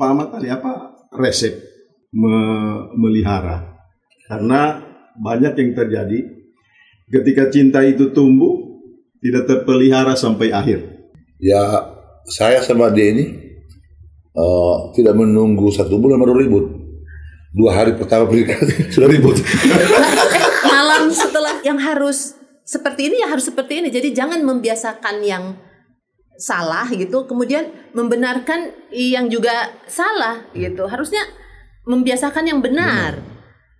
Pak Ahmad Ali, apa resep memelihara? Karena banyak yang terjadi ketika cinta itu tumbuh tidak terpelihara sampai akhir. Ya, saya sama dia ini tidak menunggu 1 bulan baru ribut. 2 hari pertama pernikahan sudah ribut. Malam setelah yang harus seperti ini ya harus seperti ini. Jadi jangan membiasakan yang salah gitu, kemudian membenarkan yang juga salah gitu. Harusnya membiasakan yang benar.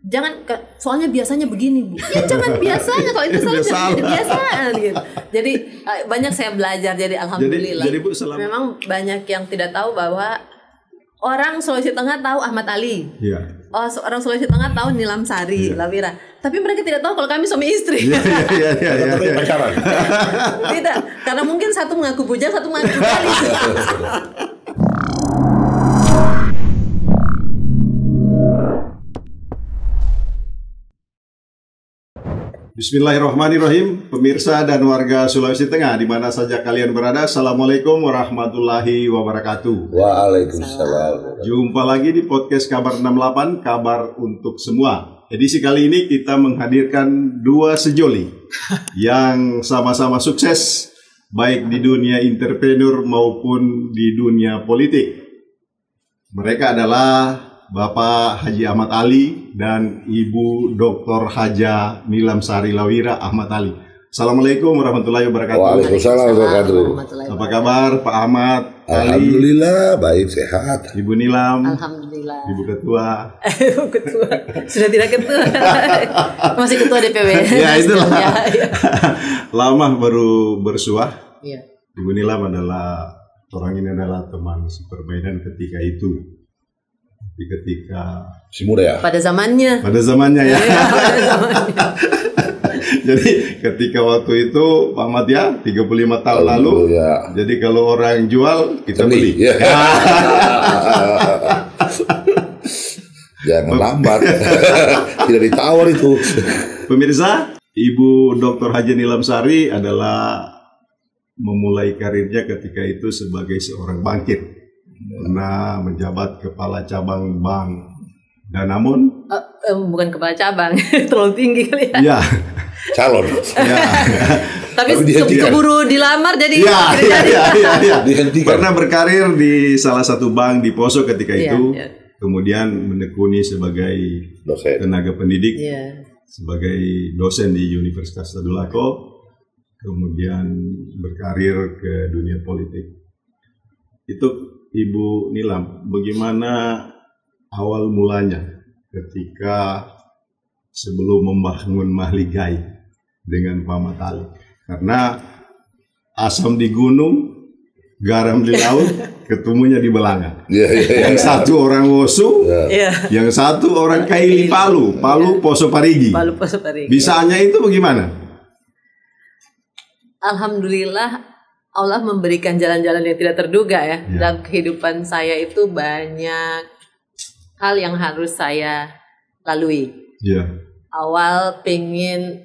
Jangan, soalnya biasanya begini Bu. Ya jangan biasanya, kalau itu salah jangan jadi kebiasaan gitu. Jadi banyak saya belajar, jadi alhamdulillah. Jadi Bu, memang banyak yang tidak tahu bahwa orang Sulawesi Tengah tahu Ahmad Ali. Iya. Orang Sulawesi Tengah tahu Nilam Sari, Lawira. Tapi mereka tidak tahu kalau kami suami istri. Iya. Pacaran. Tidak, karena mungkin satu mengaku bujang, satu mengaku gadis. Bismillahirrahmanirrahim, pemirsa dan warga Sulawesi Tengah di mana saja kalian berada. Assalamualaikum warahmatullahi wabarakatuh. Waalaikumsalam. Jumpa lagi di podcast Kabar 68, kabar untuk semua. Edisi kali ini kita menghadirkan 2 sejoli yang sama-sama sukses baik di dunia entrepreneur maupun di dunia politik. Mereka adalah Bapak Haji Ahmad Ali dan Ibu Dr. Haja Nilam Sari Lawira Ahmad Ali. Assalamualaikum warahmatullahi wabarakatuh. Waalaikumsalam warahmatullahi wabarakatuh. Apa kabar Pak Ahmad Ali? Alhamdulillah baik sehat. Ibu Nilam. Alhamdulillah. Ibu Ketua. Ibu Ketua. Sudah tidak ketua. Masih Ketua DPW. Ya itulah. Ya. Lama baru bersuah. Ya. Ibu Nilam adalah orang ini adalah teman seperbedaan ketika itu. Ketika Si muda ya. Pada zamannya ya. Pada zamannya. Jadi ketika waktu itu Pak Ahmad ya 35 tahun lalu ya. Jadi kalau orang jual kita beli Ya. Jangan lambat. Tidak ditawar itu. Pemirsa, Ibu Dr. Haji Nilam Sari adalah memulai karirnya ketika itu sebagai seorang bankir. Pernah menjabat kepala cabang bank dan namun bukan kepala cabang. Terlalu tinggi kali ya. Ya. Calon. Ya. Tapi keburu dilamar jadi Ya. Dihentikan. Pernah berkarir di salah satu bank di Poso ketika itu. Ya. Kemudian menekuni sebagai Dosen. tenaga pendidik, Ya. sebagai dosen di Universitas Tadulako, kemudian berkarir ke dunia politik. Itu Ibu Nilam, bagaimana awal mulanya ketika sebelum membangun Mahligai dengan Pak Ahmad Ali? Karena asam di gunung, garam di laut, ketemunya di Belanga. Yang satu orang Wosu, yang satu orang Kaili Palu Poso Parigi. Bisanya itu bagaimana? Alhamdulillah Allah memberikan jalan-jalan yang tidak terduga ya. Dalam kehidupan saya itu banyak hal yang harus saya lalui. Ya. Awal pengen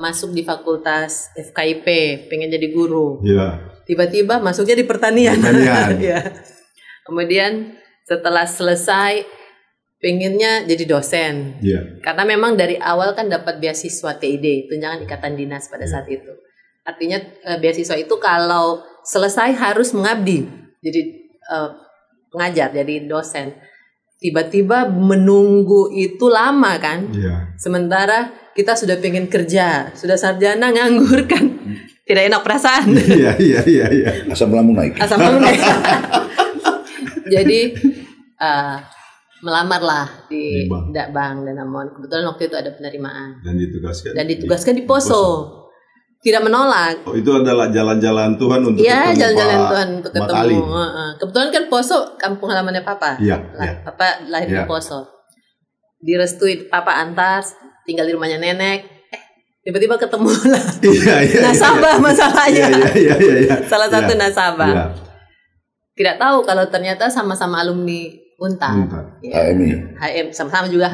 masuk di fakultas FKIP, pengen jadi guru. Ya. Tiba-tiba masuknya di pertanian. Ya. Kemudian setelah selesai pengennya jadi dosen. Ya. Karena memang dari awal kan dapat beasiswa TID, tunjangan ikatan dinas pada saat itu. Artinya beasiswa itu kalau selesai harus mengabdi, jadi pengajar, jadi dosen. Tiba-tiba menunggu itu lama kan? Ya. Sementara kita sudah pengen kerja, sudah sarjana nganggur kan? Tidak enak perasaan. Iya. Asam lambung naik. Jadi melamarlah di bank dan namun kebetulan waktu itu ada penerimaan dan ditugaskan di Poso. Tidak menolak. Oh, itu adalah jalan-jalan Tuhan untuk ketemu. Iya, jalan-jalan Tuhan untuk ketemu. Kebetulan kan Poso kampung halamannya Papa. Iya. Papa lahir di Poso. Direstui Papa antar, tinggal di rumahnya nenek. Tiba-tiba ketemu lah. Iya. Nasabah masalahnya. Iya. Salah satu nasabah. Iya. Tidak tahu kalau ternyata sama-sama alumni Untar. HM sama-sama juga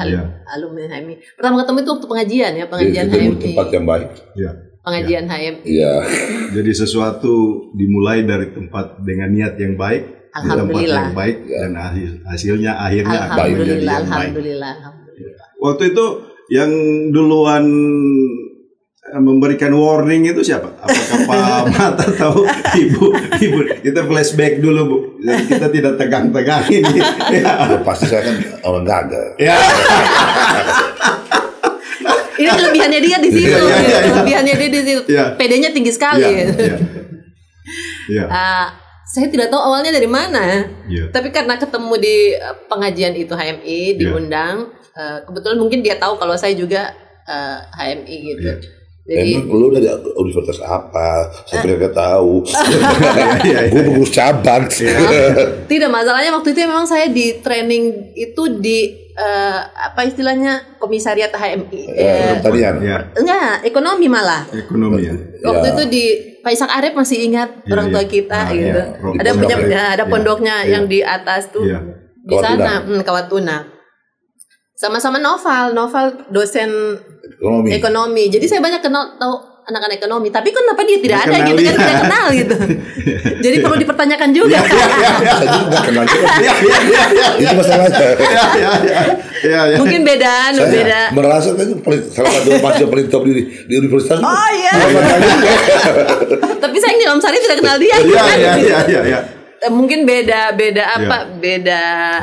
alumni HMI. Pertama ketemu itu waktu pengajian ya, pengajian HMI. Tempat yang baik. Iya. Pengajian HMI. Iya. Jadi sesuatu dimulai dari tempat dengan niat yang baik. Alhamdulillah. Yang baik dan hasilnya akhirnya akan menjadi yang baik. Alhamdulillah. Waktu itu yang duluan memberikan warning itu siapa? Apakah Pak Mat atau Ibu? Kita flashback dulu, Bu. Jadi kita tidak tegang-tegang ini. Ya, pasti saya kan orang gagal. Ya. Ini kelebihannya dia di situ. Kelebihannya dia di situ. PD-nya tinggi sekali. Saya tidak tahu awalnya dari mana. Tapi karena ketemu di pengajian itu HMI, diundang. Kebetulan mungkin dia tahu kalau saya juga HMI gitu. Jadi, emang lu dari universitas apa? Saya tidak tahu. Gue pengurus cabang. Tidak, masalahnya waktu itu memang saya di training itu di apa istilahnya komisariat HMI. Enggak, ekonomi malah. Ekonomi ya. Waktu itu di Pak Ishak Arif masih ingat orang tua kita gitu. Ada pondoknya yang di atas tuh. Di sana Kawatuna. Sama-sama Noval dosen ekonomi. Jadi saya banyak tahu anak-anak ekonomi. Tapi kenapa dia tidak ada gitu kan, tidak kenal gitu. Jadi perlu dipertanyakan juga. Saya juga nggak kenal juga. Itu masalahnya. Mungkin beda. Merasa kan salah satu mahasiswa paling top di universitas. Oh iya. Tapi saya di dalam Sari tidak kenal dia. Iya. Mungkin beda apa? Beda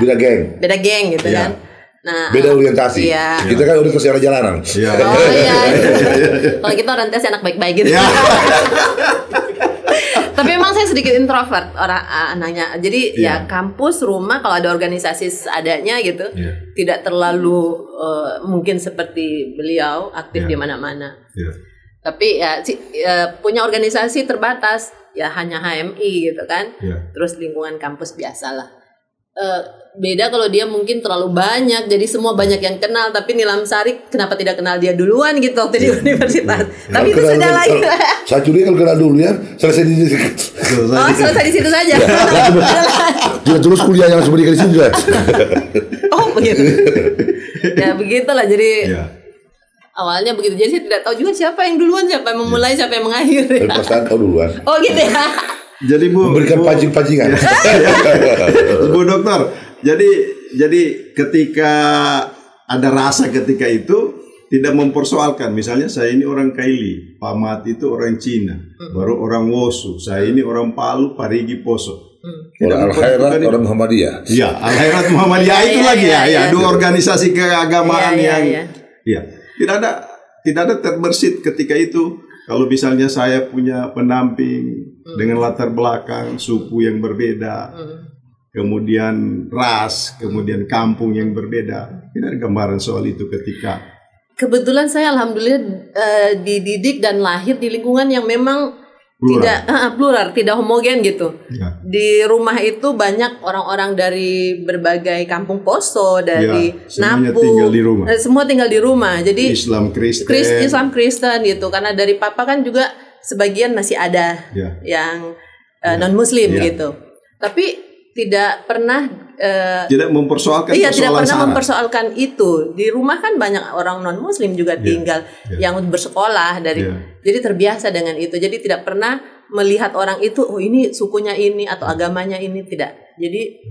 geng gitu kan. Nah, beda orientasi. Kita kan orientasi arah jalanan. Oh iya. Kalau kita orientasi anak baik-baik gitu. Tapi memang saya sedikit introvert anaknya. Jadi ya kampus, rumah, kalau ada organisasi seadanya gitu, tidak terlalu mungkin seperti beliau aktif di mana-mana. Tapi ya punya organisasi terbatas, ya hanya HMI gitu kan. Terus lingkungan kampus biasalah. Beda kalau dia mungkin terlalu banyak, jadi semua banyak yang kenal, tapi Nilam Sari kenapa tidak kenal dia duluan gitu waktu di universitas. Tapi itu sudah lagi. Saya curiga kalau kenal dulu ya, selesai di situ. Selesai di situ saja. Dia terus kuliah yang sebenarnya di situ. Oh begitu. Ya begitulah jadi. Awalnya begitu, jadi saya tidak tahu juga siapa yang duluan, siapa yang memulai, siapa yang mengakhiri. Perasaan tahu duluan. Oh gitu ya. Jadi Bu memberikan pancing-pancingan. Bu Dokter. Jadi ketika ada rasa ketika itu tidak mempersoalkan. Misalnya saya ini orang Kaili, Pak Mat itu orang Cina, baru orang Wosu, saya ini orang Palu, Parigi Poso. Orang Al-Khairat, orang Muhammadiyah. Iya, Al-Khairat Muhammadiyah itu lagi ya. Dua organisasi keagamaan yang tidak ada terbersit ketika itu. Kalau misalnya saya punya pendamping dengan latar belakang suku yang berbeda, kemudian ras, kemudian kampung yang berbeda, tidak ada gambaran soal itu ketika. Kebetulan saya alhamdulillah dididik dan lahir di lingkungan yang memang plural, tidak homogen gitu. Di rumah itu banyak orang-orang dari berbagai kampung Poso, dari Napu, semua tinggal di rumah. Jadi Islam Kristen gitu. Karena dari papa kan juga sebagian masih ada yang non Muslim gitu. Tapi tidak pernah tidak mempersoalkan mempersoalkan itu. Di rumah kan banyak orang non Muslim juga tinggal yang bersekolah jadi terbiasa dengan itu. Jadi tidak pernah melihat orang itu ini sukunya ini atau agamanya ini, tidak. Jadi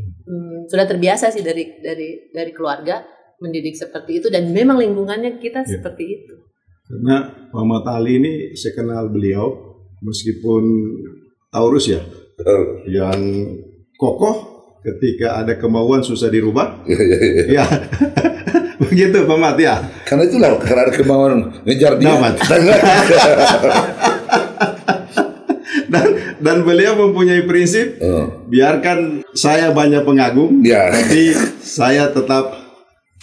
sudah terbiasa sih dari keluarga mendidik seperti itu, dan memang lingkungannya kita seperti itu. Karena Pak Mat Ali ini saya kenal beliau meskipun Taurus yang kokoh, ketika ada kemauan susah dirubah. Ya. Begitu Pak Mat ya. Karena itulah, karena ada kemauan ngejar dia. Dan beliau mempunyai prinsip, biarkan saya banyak pengagum, tapi saya tetap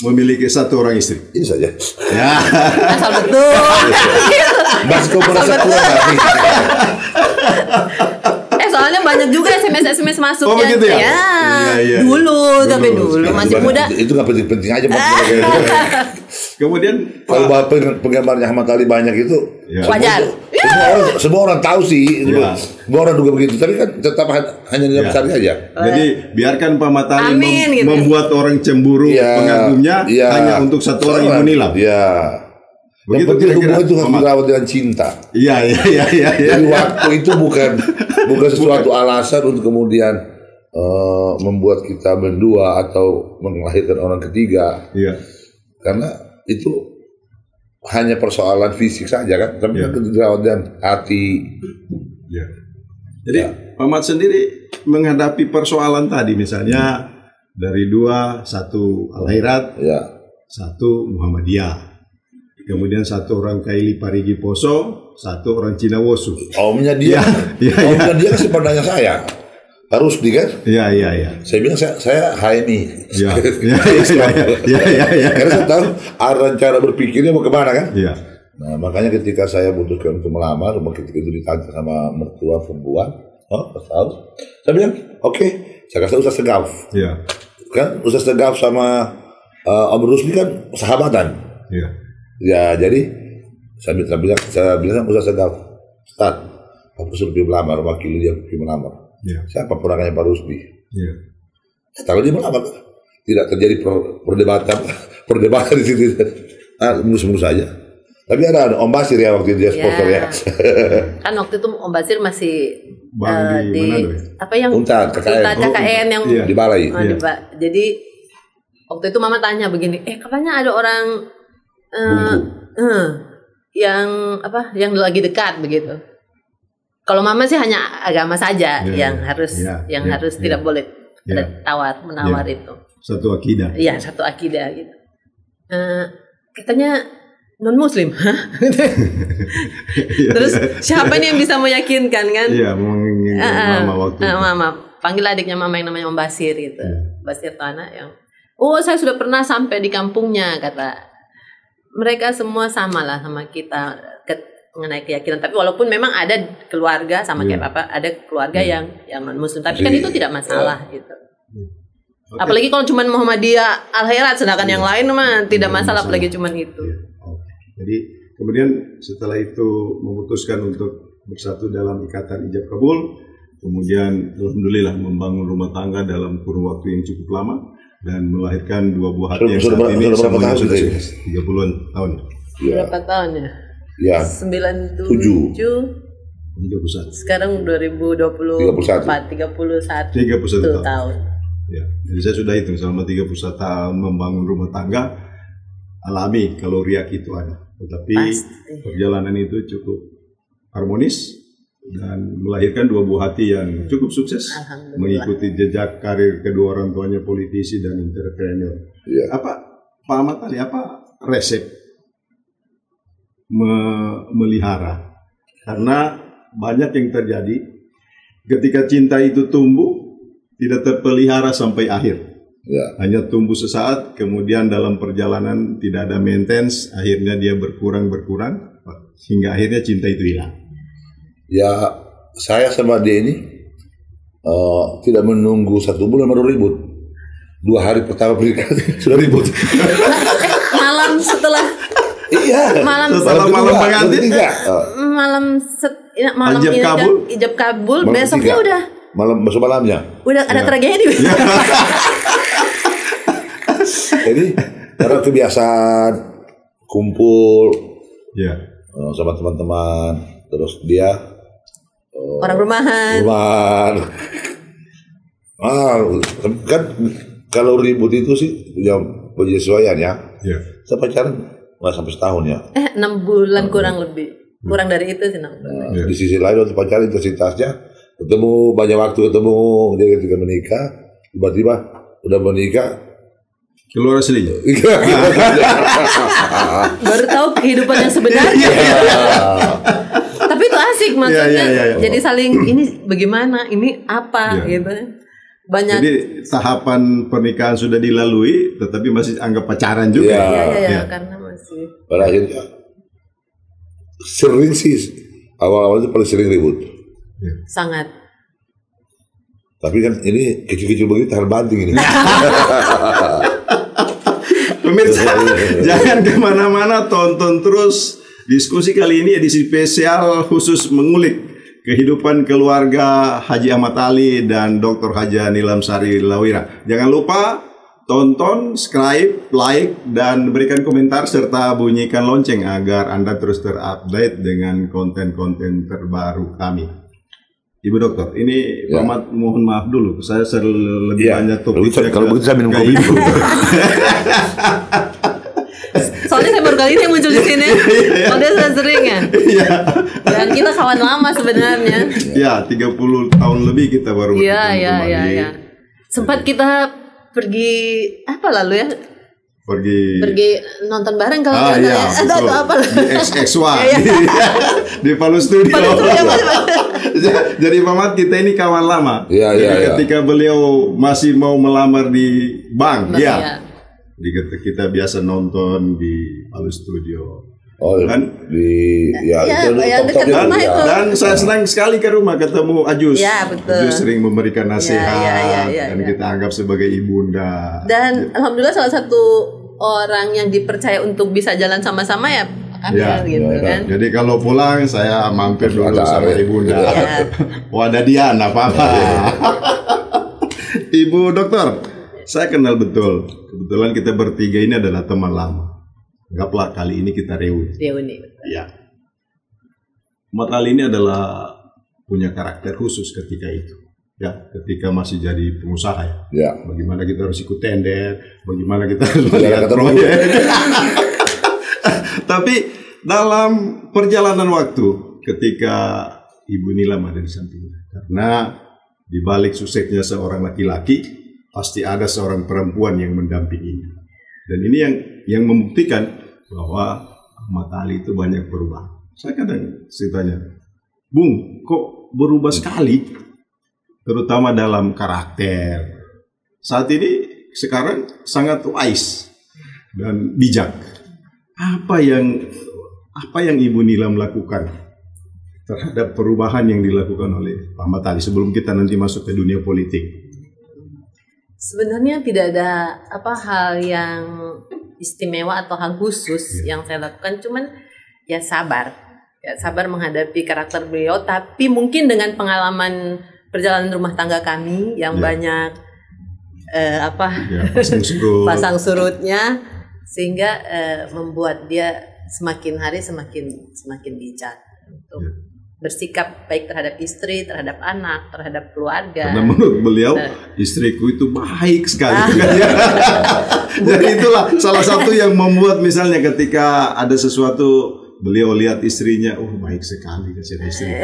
memiliki satu orang istri. Ini saja. Ya. Asal betul. Mas kau merasa kuat. Soalnya banyak juga SMS masuk. Oh begitu ya? Ya. Dulu masih muda. Itu nggak penting-penting aja. Kemudian kalau penggemarnya Ahmad Ali banyak itu wajar. Semua orang tahu sih. Semua orang juga begitu. Tapi kan tetap hanya Nilam Sari aja. Jadi biarkan Pak Mat Ali membuat orang cemburu pengagumnya hanya untuk satu orang Ibu Nilam. Yang penting hubungan itu harus dirawat dengan cinta. Iya. Jadi waktu itu bukan sesuatu alasan untuk kemudian membuat kita berdua atau melahirkan orang ketiga. Iya. Karena itu hanya persoalan fisik saja kan, tapi kan kejujuran hati. Ya. Jadi Pak Mat sendiri menghadapi persoalan tadi misalnya dari dua, satu Al-Khairat, satu Muhammadiyah. Kemudian satu orang Kaili Parigi Poso, satu orang Cina Wosu. Omnya dia, omnya dia kan sebenarnya saya. Harus di kan? Iya. Saya bilang saya HMI. Iya. Karena saya tahu arah cara berpikirnya mau kemana kan? Iya. Nah makanya ketika saya putuskan untuk melamar, ketika itu ditanya sama mertua perempuan, tahu? Saya bilang, oke, saya kasih Ustaz Segaf. Iya. Kan Ustaz Segaf sama Om Rusli kan sahabatan. Iya. Ya jadi saya bilang Ustaz Segaf, Ustaz, aku suruh dia melamar, wakili dia pergi melamar. Ya. Siapa ponakannya Pak Rusdi? Ya. Kalau dia melamar, tidak terjadi perdebatan di situ. Mulus-mulus saja. Tapi ada Om Basir ya waktu itu dia sponsor ya. Kan waktu itu Om Basir masih di apa yang Untar KKN yang di Balai. Jadi waktu itu Mama tanya begini, katanya ada orang yang lagi dekat begitu. Kalau Mama sih hanya agama saja yang harus tidak boleh ada menawar itu. Satu akidah. Iya, satu akidah gitu. Katanya non Muslim, Terus siapa nih yang bisa meyakinkan kan? Iya, menginginkan Mama waktu itu. Mama panggil adiknya Mama yang namanya Om Basir gitu. Basir Tana yang saya sudah pernah sampai di kampungnya kata. Mereka semua sama lah sama kita mengenai keyakinan, tapi walaupun memang ada keluarga sama kayak Papa, ada keluarga yang non Muslim, tapi kan itu tidak masalah gitu. Apalagi kalau cuma Muhammadiyah Al-Khairat, sedangkan yang lain mah tidak masalah, apalagi cuma itu. Jadi kemudian setelah itu memutuskan untuk bersatu dalam ikatan ijab kabul, kemudian alhamdulillah membangun rumah tangga dalam kurun waktu yang cukup lama dan melahirkan dua buah hati yang saat ini semuanya sudah 30-an tahun. Berapa tahun ya? Ya. 97. Sekarang 2024 31 tahun. Ya, jadi saya sudah hitung selama 31 tahun membangun rumah tangga, alami kalau riak itu ada. Tetapi perjalanan itu cukup harmonis dan melahirkan dua buah hati yang cukup sukses, mengikuti jejak karir kedua orang tuanya politisi dan entrepreneur. Apa Pak Ahmad tadi, apa resep melihara? Karena banyak yang terjadi ketika cinta itu tumbuh tidak terpelihara sampai akhir. Hanya tumbuh sesaat, kemudian dalam perjalanan tidak ada maintenance, akhirnya dia berkurang hingga akhirnya cinta itu hilang. Ya, saya sama dia ini tidak menunggu 1 bulan baru ribut. 2 hari pertama pernikahan sudah ribut. Malam setelah malam pengantin, malam ijab kabul, besoknya udah besok malamnya udah ada tragedi. Jadi karena kebiasaan kumpul sama teman-teman, terus dia orang rumahan. Kan kalau ribut itu sih yang penyesuaian ya. Saya pacaran nggak sampai setahun ya. 6 bulan kurang lebih. Kurang dari itu sih 6 bulan. Di sisi lain waktu pacaran intensitasnya ketemu, banyak waktu ketemu. Dia ketika menikah tiba-tiba udah menikah keluar aslinya. Baru tahu kehidupan yang sebenarnya. Tapi itu asik maksudnya. Jadi saling ini bagaimana, ini apa gitu. Banyak. Jadi tahapan pernikahan sudah dilalui, tetapi masih anggap pacaran juga. Karena masih. Pada akhirnya sering sih awal-awal itu paling sering ribut. Sangat. Tapi kan ini kecil-kecil begitu tahan banting ini. Pemirsa, jangan kemana-mana, tonton terus diskusi kali ini, edisi spesial khusus mengulik kehidupan keluarga Haji Ahmad Ali dan Dr. Haja Nilam Sari Lawira. Jangan lupa tonton, subscribe, like, dan berikan komentar serta bunyikan lonceng agar Anda terus terupdate dengan konten-konten terbaru kami. Ibu dokter, ini Ya. Mamat mohon maaf dulu, saya lebih Iya. banyak topiknya. Kalau begitu saya minum ke kopi Ibu. dulu. Soalnya saya baru kali ini muncul di sini. Oh, dia sudah sering ya. Iya. Dan kita kawan lama sebenarnya. Ya, 30 tahun lebih kita baru Iya, bertemu iya, kembali. iya, iya. Sempat kita pergi apa lalu ya? Pergi nonton bareng kalau nggak salah ya. betul. Atau apa? Di XX1 Iya. di Palu Studio. Palu Studio, Jadi Mamat kita ini kawan lama. Iya, Jadi iya, iya. ketika beliau masih mau melamar di bank, Iya. ya. Jadi kita biasa nonton di Palu Studio. Oh, Kan? Ya, yang dekat Dan, rumah itu. dan saya senang sekali ke rumah ketemu Ajus. Ya, betul. Ajus sering memberikan nasihat Ya, dan ya. kita anggap sebagai ibunda. Dan alhamdulillah salah satu orang yang dipercaya untuk bisa jalan sama-sama ya Pak Ya, Kamil gitu ya, kan. Jadi kalau pulang saya mampir dulu Ada sama Arif. ibunda. Ya. Oh ada Diana apa-apa. Ibu dokter, saya kenal betul. Kebetulan kita bertiga ini adalah teman lama. Anggaplah kali ini kita reuni. Reuni. Ya. Mat Ali ini adalah punya karakter khusus ketika itu. Ya, ketika masih jadi pengusaha ya. Ya. Bagaimana kita harus ikut tender, bagaimana kita harus Jalan melihat ketemu. proyek. Tapi dalam perjalanan waktu ketika Ibu Nilam ada di sampingnya. Karena di balik suksesnya seorang laki-laki pasti ada seorang perempuan yang mendampinginya. Dan ini yang membuktikan bahwa Ahmad Ali itu banyak berubah. Saya kadang tanya, Bung, kok berubah sekali? Terutama dalam karakter. Saat ini sekarang sangat wise dan bijak. Apa yang Ibu Nilam lakukan terhadap perubahan yang dilakukan oleh Pak Ahmad Ali sebelum kita nanti masuk ke dunia politik? Sebenarnya tidak ada hal yang istimewa atau hal khusus yang saya lakukan, cuman ya sabar menghadapi karakter beliau, tapi mungkin dengan pengalaman perjalanan rumah tangga kami yang banyak pasang surutnya, sehingga membuat dia semakin hari semakin bijak untuk bersikap baik terhadap istri, terhadap anak, terhadap keluarga. Karena menurut beliau istriku itu baik sekali. Jadi itulah salah satu yang membuat misalnya ketika ada sesuatu beliau lihat istrinya, oh baik sekali kasih istri.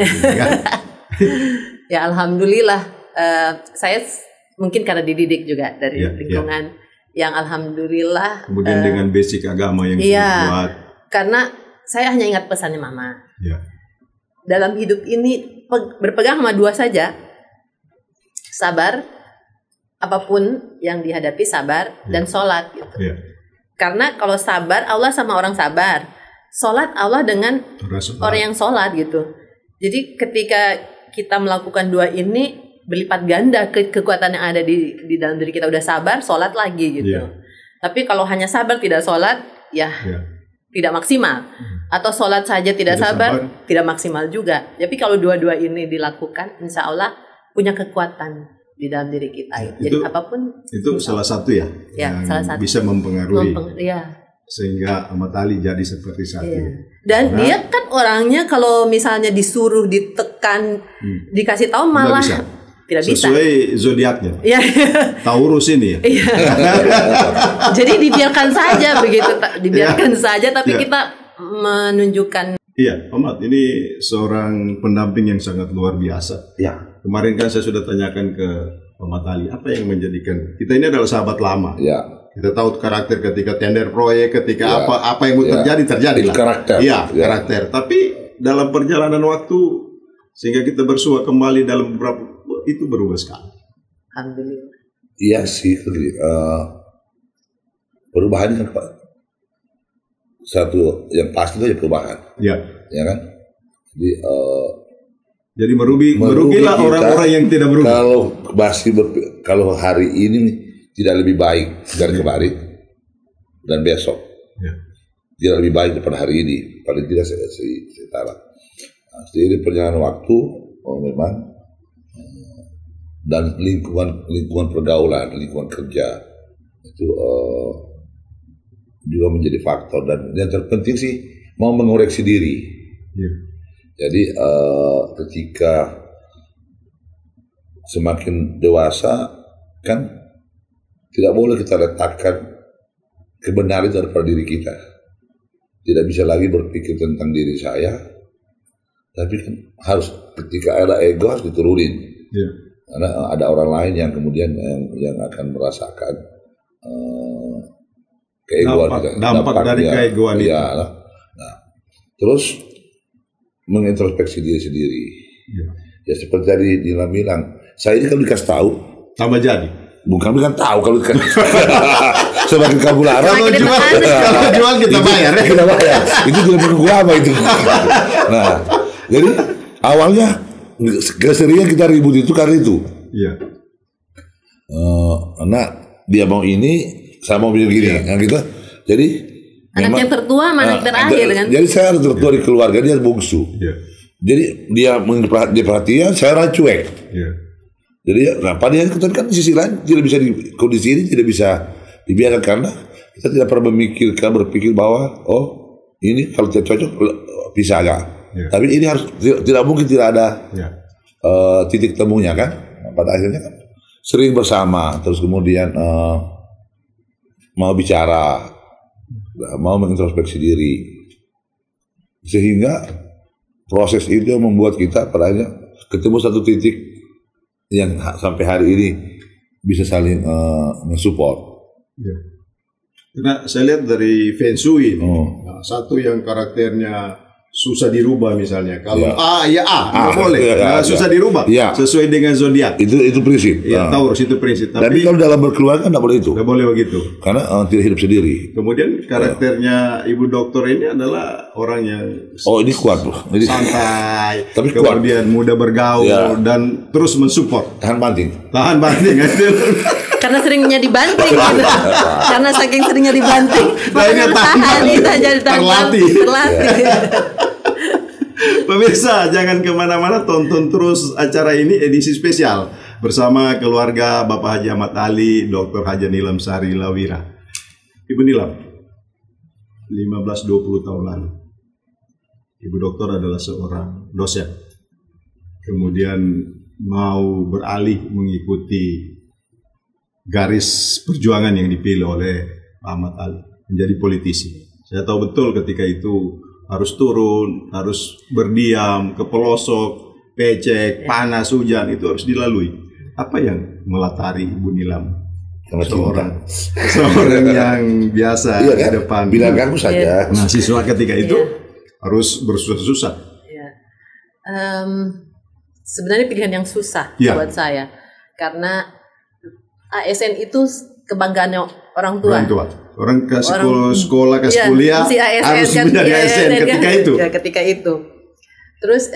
Ya alhamdulillah, saya mungkin karena dididik juga dari lingkungan yang alhamdulillah. Kemudian dengan basic agama yang kuat. Karena saya hanya ingat pesannya Mama. Ya. Dalam hidup ini berpegang sama dua saja, sabar, apapun yang dihadapi sabar, dan sholat gitu. Karena kalau sabar Allah sama orang sabar, sholat Allah dengan orang yang sholat gitu. Jadi ketika kita melakukan dua ini berlipat ganda kekuatan yang ada di dalam diri kita. Udah sabar, sholat lagi gitu. Tapi kalau hanya sabar tidak sholat, tidak maksimal. Atau sholat saja tidak sabar, tidak maksimal juga. Tapi kalau dua-dua ini dilakukan, insya Allah punya kekuatan di dalam diri kita. Jadi apapun itu salah satu yang salah satu. Bisa mempengaruhi. Sehingga Ahmad Ali jadi seperti saat ini. Dan dia kan orangnya kalau misalnya disuruh ditekan, dikasih tahu malah tidak bisa. Sesuai zodiaknya. Taurus ini ya. Jadi dibiarkan saja begitu, dibiarkan saja. Tapi kita menunjukkan. Iya, Ahmad ini seorang pendamping yang sangat luar biasa. Ya. Kemarin kan saya sudah tanyakan ke Ahmad Ali, apa yang menjadikan kita ini adalah sahabat lama. Ya. Kita tahu karakter ketika tender proyek, ketika apa yang mau terjadi lah. Karakter. Iya, karakter. Tapi dalam perjalanan waktu sehingga kita bersua kembali dalam beberapa itu berubah sekali. Alhamdulillah. Iya sih, perubahan kan Pak. Satu yang pasti itu perubahan. Iya. Ya kan? Jadi merugilah orang-orang yang tidak berubah. Kalau hari ini tidak lebih baik dari kemarin dan besok, tidak lebih baik daripada hari ini. Paling tidak saya tahu. Seiring perjalanan waktu, memang dan lingkungan pergaulan, lingkungan kerja itu juga menjadi faktor, dan yang terpenting sih mau mengoreksi diri. Jadi ketika semakin dewasa kan tidak boleh kita letakkan kebenaran daripada diri kita. Tidak bisa lagi berpikir tentang diri saya, tapi kan harus ketika ada ego harus diturunin. Yeah. Karena ada orang lain yang kemudian yang akan merasakan keegoan kita. Dampak dari keegoan itu. Ya, nah, terus mengintrospeksi diri sendiri. Yeah. Ya seperti tadi Nilam bilang, saya ini kalau dikasih tahu tambah jadi. Bukan kan tahu kalau sebagai kabul Arab Kalau jual kita bayar ya. Kita bayar. Itu juga menunggu lama itu. Nah, jadi awalnya keseringan kita ribut itu karena itu. Iya. Nah, dia mau ini, saya mau begini, kan gitu. Jadi anak yang tertua sama anak terakhir kan. Jadi saya harus tertua di keluarga, dia bungsu. Iya. Jadi dia perhatian, saya cuek. Iya. Jadi apa dia kan di sisi lain tidak bisa di kondisi ini tidak bisa dibiarkan karena kita tidak pernah berpikir bahwa oh ini kalau tidak cocok bisa agak. Ya. Tapi ini harus tidak mungkin tidak ada titik temunya kan. Nah, pada akhirnya kan sering bersama terus kemudian mau bicara, mau mengintrospeksi diri sehingga proses itu membuat kita pada akhirnya ketemu satu titik yang sampai hari ini bisa saling mensupport. Ya. Karena saya lihat dari Feng Shui, nah, satu yang karakternya susah dirubah misalnya. Kalau nggak boleh, susah dirubah. Ya. Sesuai dengan zodiak. Itu prinsip. Ya, Taurus itu prinsip. Tapi kalau dalam berkeluarga nggak boleh itu. Nggak boleh begitu. Karena tidak hidup sendiri. Kemudian karakternya Ibu Dokter ini adalah orang yang ini kuat loh. Santai. Tapi kemudian mudah bergaul dan terus mensupport. Tahan banting. Karena seringnya dibanting gitu. Karena saking seringnya dibanting, makanya tahan kita jadi terlatih. Ya. Pemirsa, jangan kemana-mana, tonton terus acara ini edisi spesial bersama keluarga Bapak Haji Ahmad Ali, Dr. Haja Nilam Sari Lawira. Ibu Nilam, 15-20 tahun lalu, Ibu Dokter adalah seorang dosen. Kemudian mau beralih mengikuti garis perjuangan yang dipilih oleh Pak Ahmad Ali, menjadi politisi. Saya tahu betul ketika itu harus turun, harus berdiam ke pelosok, becek, panas, hujan, itu harus dilalui. Apa yang melatari Ibu Nilam? Seorang yang biasa iya, di kan? depan. Bilang kamu saja. Nah, siswa ketika itu harus bersusah-susah. Iya. Sebenarnya pilihan yang susah buat saya, karena ASN itu kebanggaannya orang tua. Orang ke sekolah ke kuliah harus menjadi ASN ketika itu. Ya, ketika itu. Terus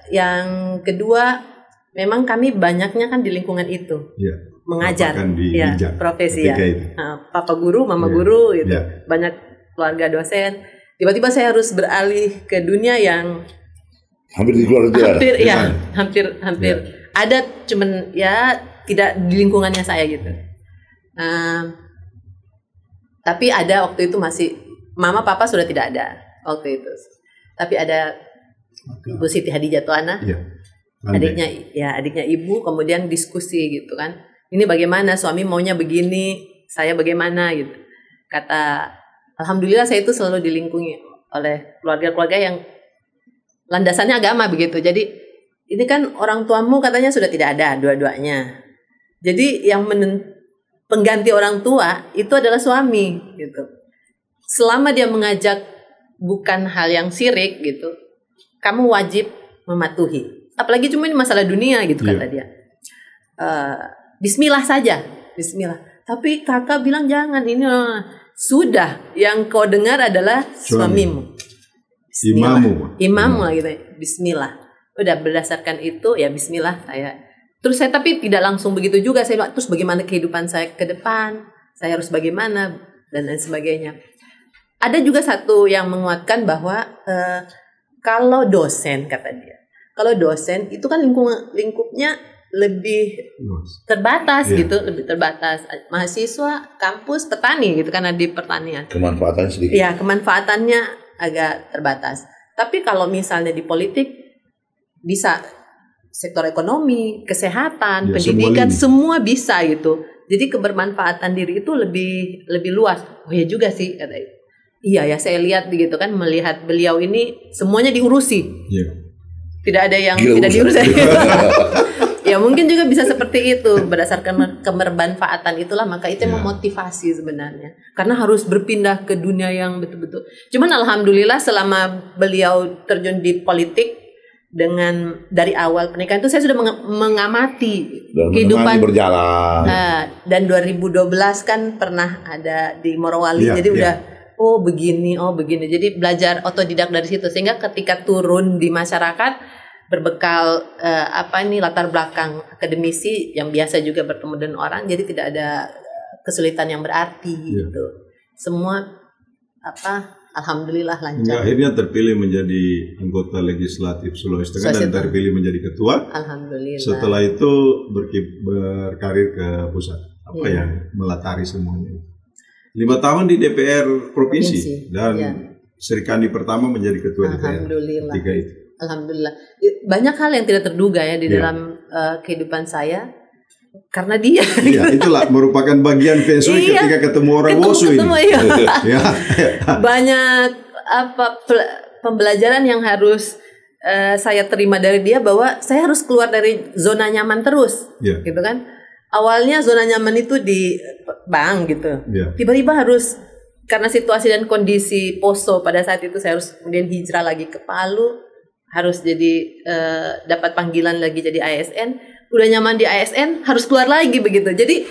yang kedua, memang kami banyaknya kan di lingkungan itu. Ya. Mengajar profesi ya. Papa guru, mama guru gitu. Ya. Banyak keluarga dosen. Tiba-tiba saya harus beralih ke dunia yang hampir di keluarga. Hampir. Ya. Ada cuman tidak di lingkungannya saya gitu. Tapi ada waktu itu masih mama papa sudah tidak ada waktu itu. Tapi ada Ibu Siti Hadijah Tuana, adiknya ibu, kemudian diskusi gitu kan. Ini bagaimana, suami maunya begini, saya bagaimana gitu. Kata, alhamdulillah saya itu selalu dilingkungi oleh keluarga-keluarga yang landasannya agama begitu. Jadi ini kan orang tuamu katanya sudah tidak ada dua-duanya. Jadi yang pengganti orang tua itu adalah suami gitu. Selama dia mengajak bukan hal yang syirik gitu, kamu wajib mematuhi. Apalagi cuma ini masalah dunia gitu kata dia. Bismillah saja, bismillah. Tapi kakak bilang jangan, ini sudah yang kau dengar adalah suamimu. Imamu gitu. Bismillah. Udah berdasarkan itu ya bismillah saya. Terus saya tapi tidak langsung begitu juga, saya terus bagaimana kehidupan saya ke depan, saya harus bagaimana dan lain sebagainya. Ada juga satu yang menguatkan bahwa kalau dosen kata dia, kalau dosen itu kan lingkupnya lebih terbatas gitu, lebih terbatas. Mahasiswa, kampus, petani gitu karena di pertanian. Kemanfaatannya sedikit. Iya, kemanfaatannya agak terbatas. Tapi kalau misalnya di politik bisa sektor ekonomi, kesehatan, Ya, pendidikan, semua semua bisa gitu. Jadi kebermanfaatan diri itu lebih luas. Oh ya juga sih, kata. Iya ya, saya lihat gitu kan, melihat beliau ini semuanya diurusi. Ya. Tidak ada yang Gila, tidak urusan. diurus. Ya mungkin juga bisa seperti itu, berdasarkan kebermanfaatan itulah, maka itu yang Ya. memotivasi sebenarnya. Karena harus berpindah ke dunia yang betul-betul. Cuman alhamdulillah selama beliau terjun di politik, dengan dari awal pernikahan itu saya sudah mengamati Dan kehidupan berjalan. dan 2012 kan pernah ada di Morowali, Ya, jadi ya. udah oh begini, jadi belajar otodidak dari situ, sehingga ketika turun di masyarakat berbekal latar belakang akademisi yang biasa juga bertemu dengan orang, jadi tidak ada kesulitan yang berarti gitu. Semua alhamdulillah lancar. Akhirnya terpilih menjadi anggota legislatif Sulawesi Tengah dan terpilih menjadi ketua. Alhamdulillah. Setelah itu berkarir ke pusat. Apa yang melatari semuanya? 5 tahun di DPR provinsi dan Sri Kandi pertama menjadi ketua DPR. Alhamdulillah. Ketika itu. Alhamdulillah. Banyak hal yang tidak terduga ya di dalam kehidupan saya. Karena dia. Iya, itulah merupakan bagian feng shui ketika ketemu orang Wosu ini. Iya. Ya. Banyak pembelajaran yang harus saya terima dari dia, bahwa saya harus keluar dari zona nyaman terus, gitu kan. Awalnya zona nyaman itu di bank gitu. Tiba-tiba harus, karena situasi dan kondisi Poso pada saat itu, saya harus kemudian hijrah lagi ke Palu, harus jadi dapat panggilan lagi jadi ASN. Udah nyaman di ASN harus keluar lagi begitu. Jadi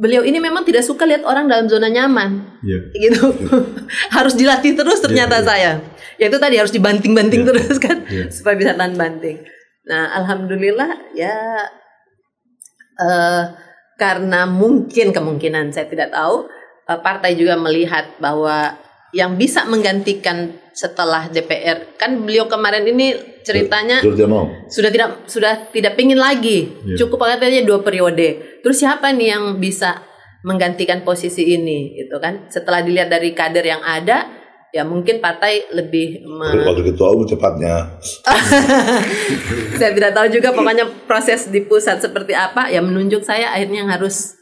beliau ini memang tidak suka lihat orang dalam zona nyaman, gitu. Harus dilatih terus ternyata saya. Ya itu tadi harus dibanting-banting terus kan, supaya bisa tahan banting. Nah alhamdulillah ya, karena kemungkinan saya tidak tahu, partai juga melihat bahwa yang bisa menggantikan setelah DPR, kan beliau kemarin ini ceritanya sudah tidak pingin lagi, cukup katanya 2 periode. Terus siapa nih yang bisa menggantikan posisi ini, gitu kan? Setelah dilihat dari kader yang ada, ya mungkin partai lebih waktu ketua umum cepatnya. Saya tidak tahu juga, pokoknya proses di pusat seperti apa, ya menunjuk saya akhirnya yang harus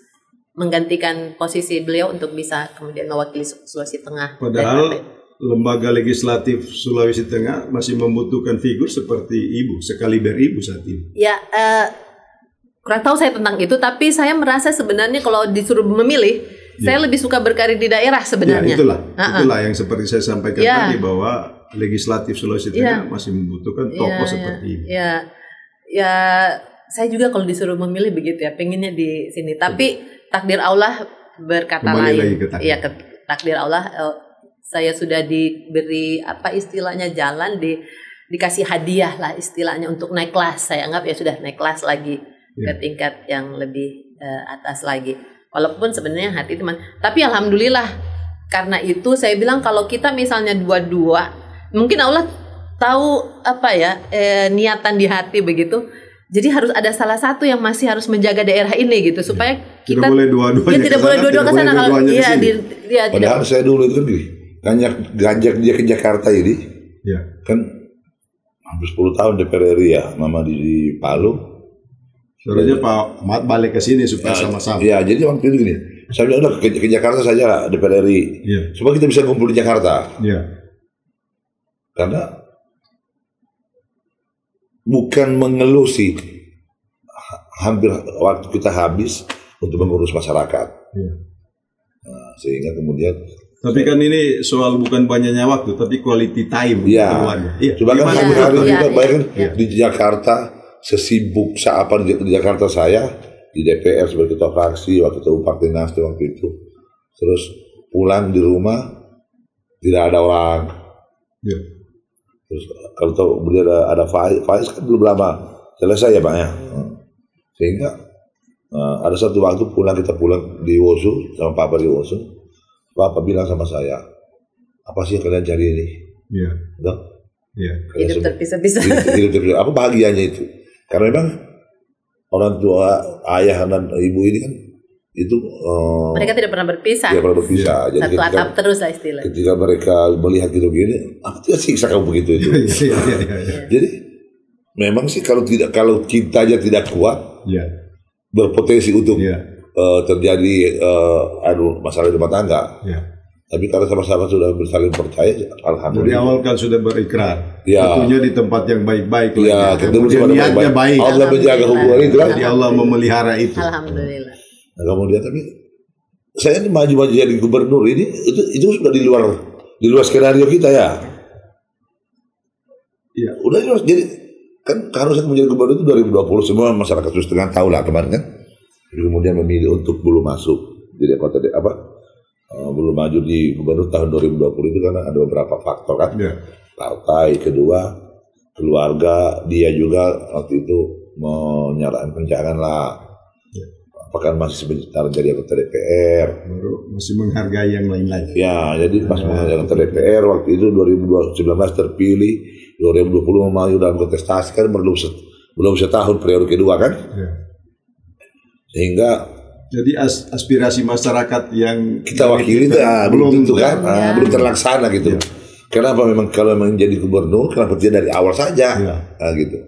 menggantikan posisi beliau untuk bisa kemudian mewakili Sulawesi Tengah. Padahal lembaga legislatif Sulawesi Tengah masih membutuhkan figur seperti ibu, sekaliber ibu saat ini. Ya, kurang tahu saya tentang itu, tapi saya merasa sebenarnya kalau disuruh memilih, saya lebih suka berkarir di daerah sebenarnya. Ya, itulah yang seperti saya sampaikan tadi, bahwa legislatif Sulawesi Tengah masih membutuhkan tokoh seperti ibu. Ya, saya juga kalau disuruh memilih begitu ya, pengennya di sini. Tapi takdir Allah berkata lain. Iya, takdir Allah. Saya sudah diberi istilahnya jalan, dikasih hadiah lah istilahnya untuk naik kelas. Saya anggap ya sudah naik kelas lagi ke tingkat yang lebih atas lagi. Walaupun sebenarnya hati teman. Tapi alhamdulillah, karena itu saya bilang kalau kita misalnya dua-dua, mungkin Allah tahu niatan di hati begitu. Jadi harus ada salah satu yang masih harus menjaga daerah ini gitu, supaya kita tidak boleh dua-duanya. Tidak boleh dua-dua ke sana. Padahal saya dulu itu ganjak dia ke Jakarta ini, kan hampir 10 tahun DPR RI ya, mama di Palu. Sebenarnya Pak Mat balik ke sini supaya sama-sama. Ya, jadi waktu itu gini, saya bilang udah ke Jakarta saja DPR RI, supaya kita bisa kumpul di Jakarta. Karena bukan mengeluh sih, hampir waktu kita habis untuk mengurus masyarakat. Nah, sehingga kemudian. Tapi kan ini soal bukan banyaknya waktu, tapi quality time. Coba kan hari kita bayangkan di Jakarta, sesibuk apa di Jakarta saya di DPR sebagai ketua fraksi, waktu ketua Partai Nasdem waktu itu, terus pulang di rumah tidak ada orang. Terus kalau tahu kemudian ada Faiz kan belum lama selesai ya Pak ya. Sehingga ada satu waktu kita pulang di Wosu sama Papa di Wosu. Papa bilang sama saya, apa sih yang kalian cari ini? Hidup terpisah-pisah. Hidup terpisah. Apa bahagianya itu? Karena memang orang tua, ayah dan ibu ini kan itu mereka tidak pernah berpisah. Tidak pernah berpisah. Jadi satu atap terus lah istilah. Ketika mereka melihat gitu begini, apa tidak siksa kamu begitu itu? Jadi memang sih kalau cintanya tidak kuat, Ya. berpotensi untuk Ya. terjadi masalah rumah tangga. Ya. Tapi kalau sama-sama sudah saling percaya, Dari alhamdulillah. awal kan sudah berikrar. Ya. Tentunya di tempat yang baik-baik. Ya, ketemu kemudian sama niatnya baik. Allah menjaga hubungan itu kan. Jadi Allah memelihara itu. Alhamdulillah. Nah, kemudian tapi saya ini maju-maju jadi gubernur ini itu sudah di luar skenario kita ya. Iya. Udah jelas jadi kan harusnya menjadi gubernur itu 2020 semua masyarakat sudah setengah tahu lah kemarin kan. Jadi kemudian memilih untuk belum masuk jadi belum maju di gubernur tahun 2020 itu karena ada beberapa faktor kan. Ya. Partai, kedua keluarga, dia juga waktu itu menyarankan janganlah. Apakah masih sebentar jadi anggota DPR? Baru masih menghargai yang lain-lain. Ya, jadi pas menjadi anggota DPR waktu itu 2019 terpilih, 2020 mau maju dalam kontestasi kan belum setahun periode kedua kan? Ya. Sehingga Jadi aspirasi masyarakat yang kita wakili itu belum tentu kan, belum terlaksana gitu. Ya. Kenapa memang kalau memang jadi gubernur, kenapa tidak dari awal saja? Ya. Gitu.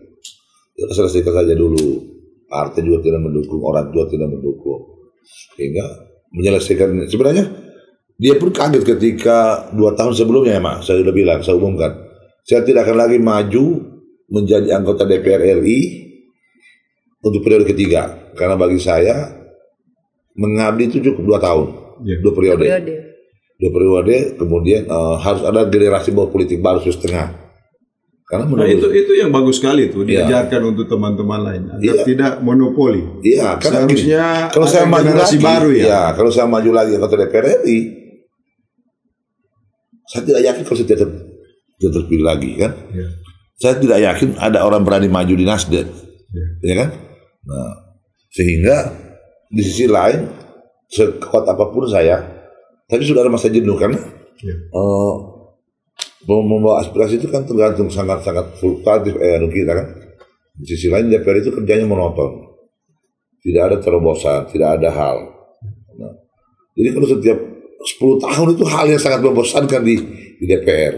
Kita selesaikan saja dulu. Partai juga tidak mendukung, orang tua tidak mendukung. Sehingga menyelesaikan, sebenarnya dia pun kaget ketika 2 tahun sebelumnya ya Mak, saya sudah bilang, saya umumkan. Saya tidak akan lagi maju menjadi anggota DPR RI untuk periode ketiga. Karena bagi saya mengabdi itu cukup 2 tahun, Ya. 2 periode. 2 periode, kemudian harus ada generasi politik baru setengah. Karena Nah, menurut itu yang bagus sekali tuh Iya. diajarkan untuk teman-teman lain agar Iya. tidak monopoli. iya, karena Seharusnya kalau saya ada maju generasi lagi, baru ya. kalau saya maju lagi anggota DPR RI, saya tidak yakin kalau saya tidak terpilih lagi kan. Ya. Saya tidak yakin ada orang berani maju di Nasdem, Ya. ya kan? Nah, sehingga di sisi lain sekuat apapun saya, tapi sudah ada masa jenuh karena Ya. membawa aspirasi itu kan tergantung sangat-sangat fluktuatif kita kan. Di sisi lain DPR itu kerjanya monoton, tidak ada terobosan, tidak ada hal. Nah, jadi kalau setiap 10 tahun itu hal yang sangat membosankan di DPR.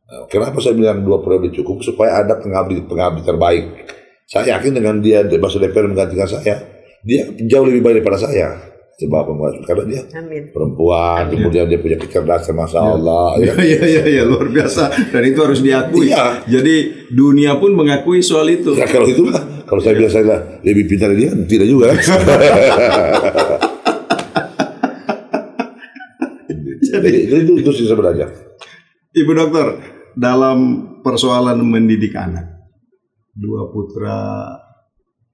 Nah, kenapa saya bilang 2 periode cukup supaya ada pengabdi terbaik. Saya yakin dengan dia masuk DPR menggantikan saya, dia jauh lebih baik daripada saya. Sebab karena dia Amin. perempuan, kemudian dia punya kecerdasan, masya Allah. Ya. Iya, luar biasa. Dan itu harus diakui. Iya. Jadi dunia pun mengakui soal itu. Ya, kalau itu lah, kalau saya bilang saya lebih pintar dari dia, tidak juga. Jadi itu sih sebenarnya. Ibu dokter, dalam persoalan mendidik anak, 2 putra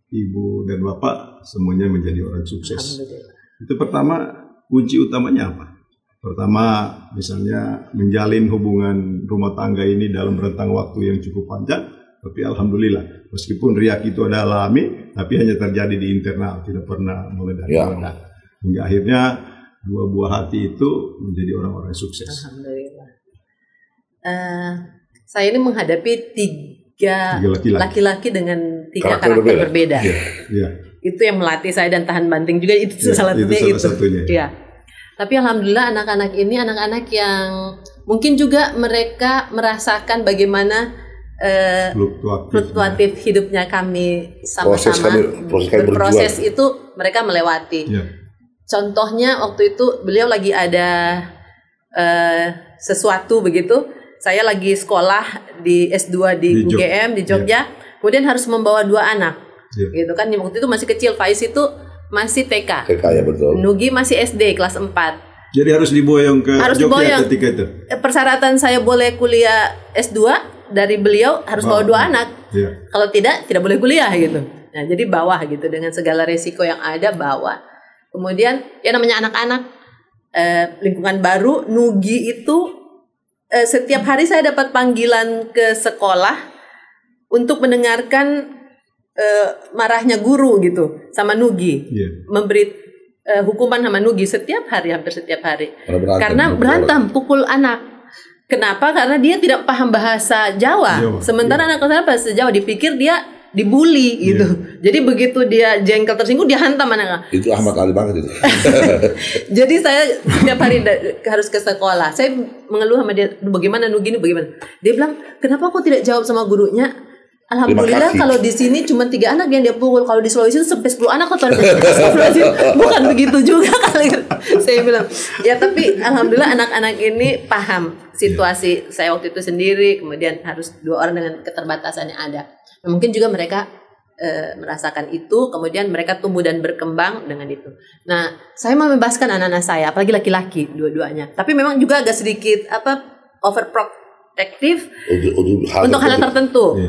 ibu dan bapak semuanya menjadi orang sukses. Alhamdulillah. Itu pertama, kunci utamanya apa? Pertama, misalnya menjalin hubungan rumah tangga ini dalam rentang waktu yang cukup panjang, tapi alhamdulillah, meskipun riak itu ada alami, tapi hanya terjadi di internal, tidak pernah meledak. Hingga akhirnya 2 buah hati itu menjadi orang-orang sukses. Alhamdulillah. Saya ini menghadapi 3 laki-laki dengan 3 karakter berbeda. Ya. Itu yang melatih saya dan tahan banting juga itu salah satunya. Ya. Tapi alhamdulillah anak-anak ini anak-anak yang mungkin juga mereka merasakan bagaimana fluktuatif hidupnya kami sama-sama berproses itu mereka melewati. Ya. Contohnya waktu itu beliau lagi ada sesuatu begitu. Saya lagi sekolah di S2 di UGM di Jogja, kemudian harus membawa 2 anak. Gitu kan, waktu itu masih kecil, Faiz itu masih TK. TK ya betul. Nugi masih SD kelas 4. Jadi harus diboyong ke Jogja ketika itu. Persyaratan saya boleh kuliah S2 dari beliau harus bawa 2 anak. Ya. Kalau tidak boleh kuliah gitu. Nah, jadi bawa gitu dengan segala resiko yang ada bawa. Kemudian ya namanya anak-anak lingkungan baru, Nugi itu setiap hari saya dapat panggilan ke sekolah untuk mendengarkan marahnya guru gitu sama Nugi, memberi hukuman sama Nugi hampir setiap hari karena berantem pukul anak. Kenapa? Karena dia tidak paham bahasa Jawa. Sementara anak saya bahasa Jawa, dipikir dia dibully gitu. Jadi begitu dia jengkel tersinggung dia hantam anaknya. Itu Ahmad Ali banget itu. Jadi saya setiap hari harus ke sekolah. Saya mengeluh sama dia, bagaimana Nugi ini bagaimana? Dia bilang, kenapa aku tidak jawab sama gurunya? Alhamdulillah kalau di sini cuma 3 anak yang dia pukul. Kalau di Sulawesi itu sampai 10 anak atau bukan begitu juga kali. Saya bilang ya, tapi alhamdulillah anak-anak ini paham situasi saya waktu itu sendiri. Kemudian harus 2 orang dengan keterbatasan yang ada. Nah, mungkin juga mereka merasakan itu. Kemudian mereka tumbuh dan berkembang dengan itu. Nah, saya mau membebaskan anak-anak saya, apalagi laki-laki dua-duanya. Tapi memang juga agak sedikit overprotective untuk hal tertentu.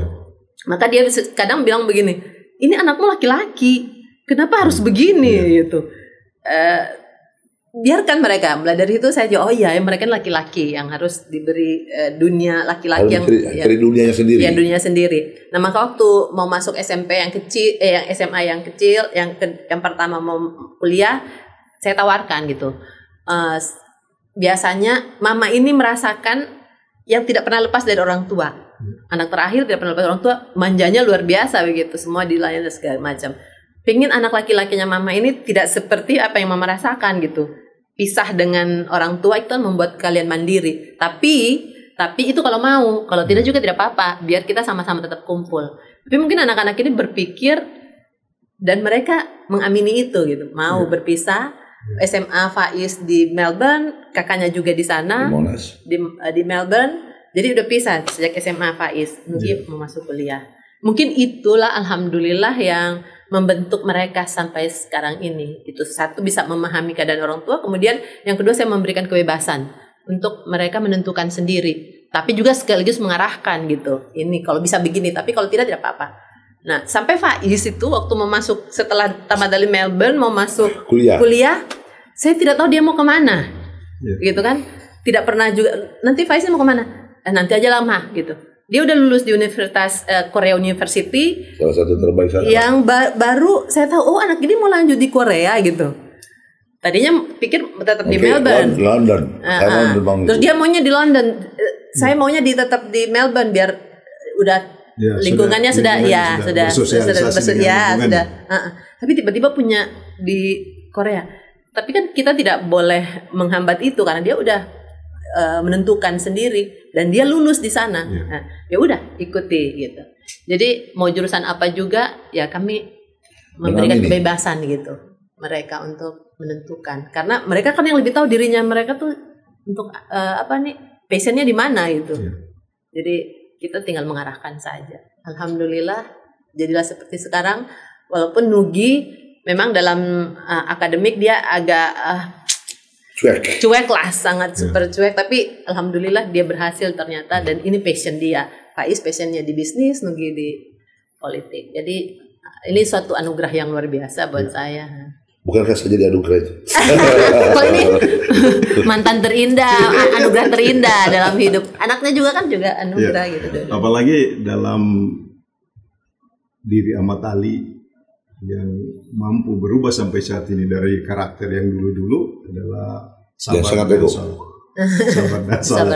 Maka dia kadang bilang begini, ini anakmu laki-laki, kenapa harus begini gitu. Biarkan mereka. Mulai dari itu saya juga, oh iya, mereka laki-laki yang harus diberi dunia laki-laki yang dunianya sendiri. Ya, dunia sendiri. Nah, maka waktu mau masuk SMP yang kecil, yang SMA yang kecil, yang pertama mau kuliah, saya tawarkan gitu. Biasanya mama ini merasakan yang tidak pernah lepas dari orang tua. Anak terakhir tidak pernah lepas orang tua, manjanya luar biasa begitu, semua dilayani segala macam. Pengen anak laki-lakinya mama ini tidak seperti apa yang mama rasakan gitu. Pisah dengan orang tua itu kan membuat kalian mandiri. Tapi itu kalau mau, kalau tidak juga tidak apa-apa, biar kita sama-sama tetap kumpul. Tapi mungkin anak-anak ini berpikir dan mereka mengamini itu gitu, mau berpisah. SMA Faiz di Melbourne, kakaknya juga di sana, di Melbourne. Jadi udah pisah sejak SMA Faiz, mungkin mau masuk kuliah. Mungkin itulah alhamdulillah yang membentuk mereka sampai sekarang ini. Itu satu, bisa memahami keadaan orang tua. Kemudian yang kedua, saya memberikan kebebasan untuk mereka menentukan sendiri. Tapi juga sekaligus mengarahkan gitu. Ini kalau bisa begini, tapi kalau tidak apa-apa. Nah, sampai Faiz itu waktu mau masuk, setelah tamat dari Melbourne mau masuk kuliah, saya tidak tahu dia mau kemana, gitu kan? Tidak pernah juga. Nanti Faiz mau kemana? Nanti aja lama gitu. Dia udah lulus di Universitas Korea University, salah satu terbaik sana. Yang baru saya tahu, oh anak ini mau lanjut di Korea gitu. Tadinya pikir tetap di Melbourne, London. Terus dia maunya di London. Saya maunya tetap di Melbourne biar udah lingkungannya sudah. Tapi tiba-tiba punya di Korea. Tapi kan kita tidak boleh menghambat itu karena dia udah menentukan sendiri dan dia lulus di sana. Nah, ya udah ikuti gitu. Jadi mau jurusan apa juga ya kami memberikan kebebasan gitu mereka untuk menentukan, karena mereka kan yang lebih tahu dirinya mereka tuh untuk passionnya di mana gitu. Jadi kita tinggal mengarahkan saja. Alhamdulillah jadilah seperti sekarang. Walaupun Nugi memang dalam akademik dia agak cuek lah, sangat super cuek, tapi alhamdulillah dia berhasil ternyata, dan ini passion dia. Faiz passionnya di bisnis, Nugi di politik. Jadi ini suatu anugerah yang luar biasa buat saya. Bukankah saya jadi anugerah itu? Kok ini mantan terindah, anugerah terindah dalam hidup. Anaknya juga kan juga anugerah gitu. Apalagi dalam diri Ahmad Ali yang mampu berubah sampai saat ini dari karakter yang dulu-dulu adalah sabar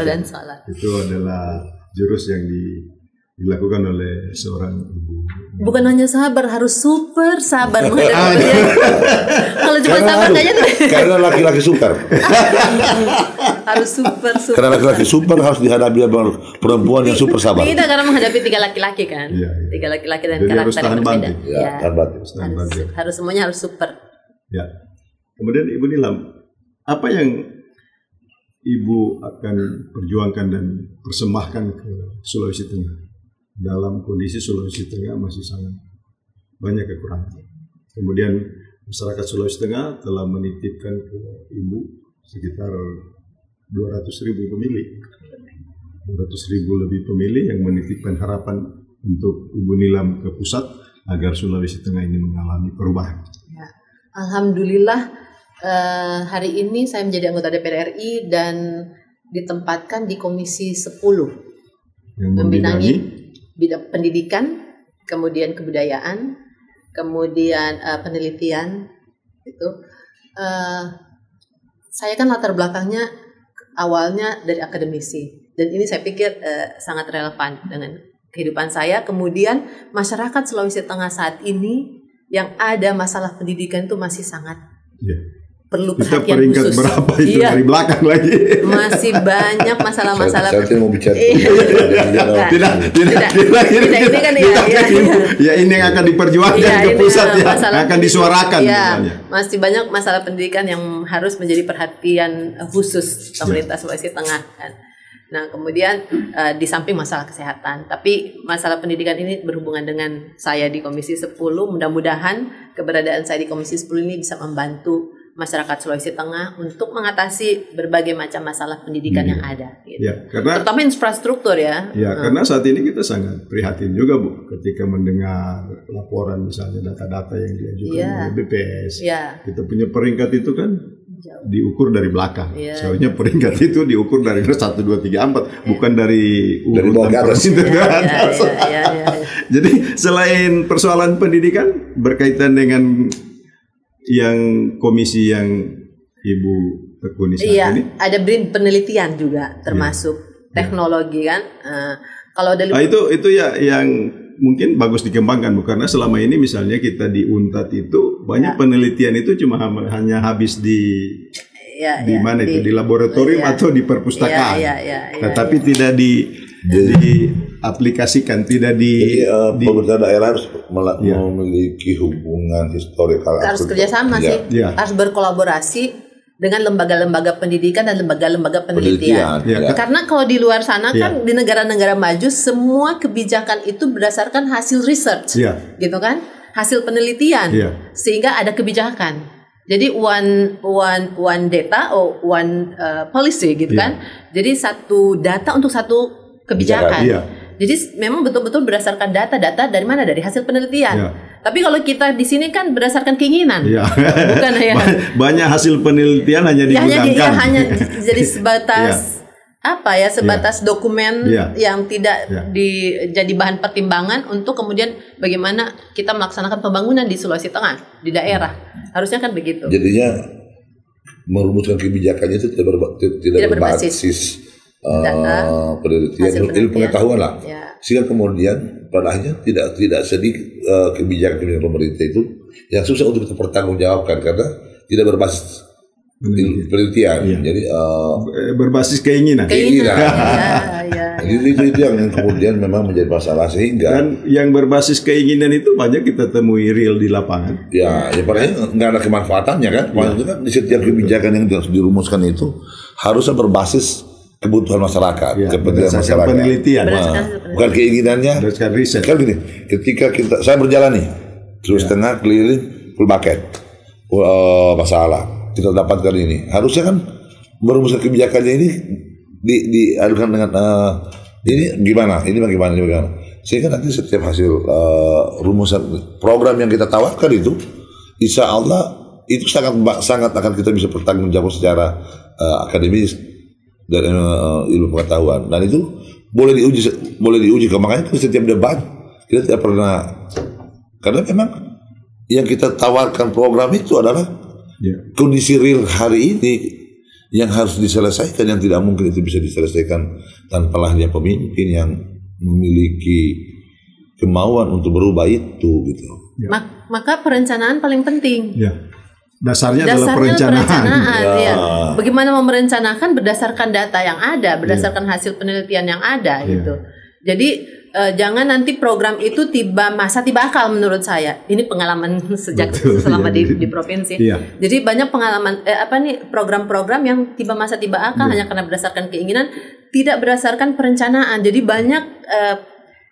dan salat. Itu adalah jurus yang dilakukan oleh seorang ibu. Bukan hanya sabar, harus super sabar menghadapi dia. Kalau cuma sabar kayaknya karena laki-laki super. Harus super. Karena laki-laki super harus dihadapi perempuan yang super sabar. Tidak, karena menghadapi 3 laki-laki kan. 3 laki-laki dan jadi karakter yang berbeda. Harus semuanya harus super. Ya. Kemudian Ibu Nilam, apa yang Ibu akan perjuangkan dan persembahkan ke Sulawesi Tengah? Dalam kondisi Sulawesi Tengah masih sangat banyak kekurangan. Kemudian masyarakat Sulawesi Tengah telah menitipkan ke Ibu sekitar 200.000 pemilih. 200.000 lebih pemilih yang menitipkan harapan untuk Ibu Nilam ke pusat agar Sulawesi Tengah ini mengalami perubahan. Ya. Alhamdulillah hari ini saya menjadi anggota DPR RI dan ditempatkan di Komisi 10 yang membinangi bidang pendidikan, kemudian kebudayaan, kemudian penelitian itu. Saya kan latar belakangnya awalnya dari akademisi, dan ini saya pikir sangat relevan dengan kehidupan saya. Kemudian masyarakat Sulawesi Tengah saat ini yang ada masalah pendidikan itu masih sangat perlu Kita perhatian peringkat khusus. berapa itu Iya. dari belakang lagi? Masih banyak masalah-masalah. Saya tidak mau bicara. Tidak. Ini kan ya ini yang akan diperjuangkan ke ini pusat ya, masalah akan disuarakan ya, misalnya. masih banyak masalah pendidikan yang harus menjadi perhatian khusus pemerintah Sulawesi Tengah kan. Nah, kemudian di samping masalah kesehatan, tapi masalah pendidikan ini berhubungan dengan saya di Komisi 10. Mudah-mudahan keberadaan saya di Komisi 10 ini bisa membantu masyarakat Sulawesi Tengah untuk mengatasi berbagai macam masalah pendidikan yang ada. Gitu. Ya, karena terutama infrastruktur ya. Ya, karena saat ini kita sangat prihatin juga Bu, ketika mendengar laporan misalnya data-data yang diajukan oleh BPS. Ya. Kita punya peringkat itu kan diukur dari belakang. Ya. Seharusnya peringkat itu diukur dari 1, 2, 3, 4, bukan dari urutan bawah ke atas. Ya. Jadi selain persoalan pendidikan berkaitan dengan yang komisi yang Ibu tekuni saat ini, ada penelitian juga termasuk teknologi kan. Kalau dari itu ya yang mungkin bagus dikembangkan, Bu, karena selama ini misalnya kita di UNTAD itu banyak penelitian itu cuma hanya habis di mana itu di laboratorium atau di perpustakaan, tetapi tidak diaplikasikan, tidak di pemerintah daerah harus memiliki hubungan historikal, harus kerjasama sih, harus berkolaborasi dengan lembaga-lembaga pendidikan dan lembaga-lembaga penelitian. Karena kalau di luar sana kan di negara-negara maju semua kebijakan itu berdasarkan hasil research, gitu kan, hasil penelitian, sehingga ada kebijakan. Jadi one data or one policy gitu kan. Jadi satu data untuk satu kebijakan. Jadi memang betul-betul berdasarkan data-data dari mana? Dari hasil penelitian. Tapi kalau kita di sini kan berdasarkan keinginan, bukan ya. Banyak hasil penelitian hanya digunakan. Hanya jadi sebatas sebatas dokumen yang tidak jadi bahan pertimbangan untuk kemudian bagaimana kita melaksanakan pembangunan di Sulawesi Tengah di daerah. Harusnya kan begitu. Jadinya merumuskan kebijakannya itu tidak berbasis penelitian, ilmu pengetahuan lah. Sehingga kemudian pada akhirnya tidak sedikit kebijakan pemerintah itu yang susah untuk kita pertanggungjawabkan karena tidak berbasis penelitian. Jadi berbasis keinginan. Jadi itu yang kemudian memang menjadi masalah, sehingga dan yang berbasis keinginan itu banyak kita temui real di lapangan. Ya padahal nggak ada kemanfaatannya kan. Maksudnya kan di setiap kebijakan yang dirumuskan itu harusnya berbasis kebutuhan masyarakat, kepentingan masyarakat, penelitian, bukan keinginannya. Kan gini, ketika saya berjalan nih, terus tengah keliling full bucket, masalah kita dapatkan ini, harusnya kan merumuskan kebijakannya ini diadukan dengan ini bagaimana, sehingga nanti setiap hasil rumusan program yang kita tawarkan itu, insya Allah itu sangat akan kita bisa bertanggungjawab secara akademis dan ilmu pengetahuan, dan itu boleh diuji. Makanya setiap debat kita tidak pernah, karena memang yang kita tawarkan program itu adalah kondisi real hari ini yang harus diselesaikan, yang tidak mungkin itu bisa diselesaikan tanpa lahirnya pemimpin yang memiliki kemauan untuk berubah itu gitu. Maka perencanaan paling penting. Dasarnya adalah perencanaan. Bagaimana merencanakan berdasarkan data yang ada, berdasarkan hasil penelitian yang ada gitu. Jadi jangan nanti program itu tiba akal menurut saya. Ini pengalaman selama di provinsi. Jadi banyak pengalaman program-program yang tiba akal hanya karena berdasarkan keinginan, tidak berdasarkan perencanaan. Jadi banyak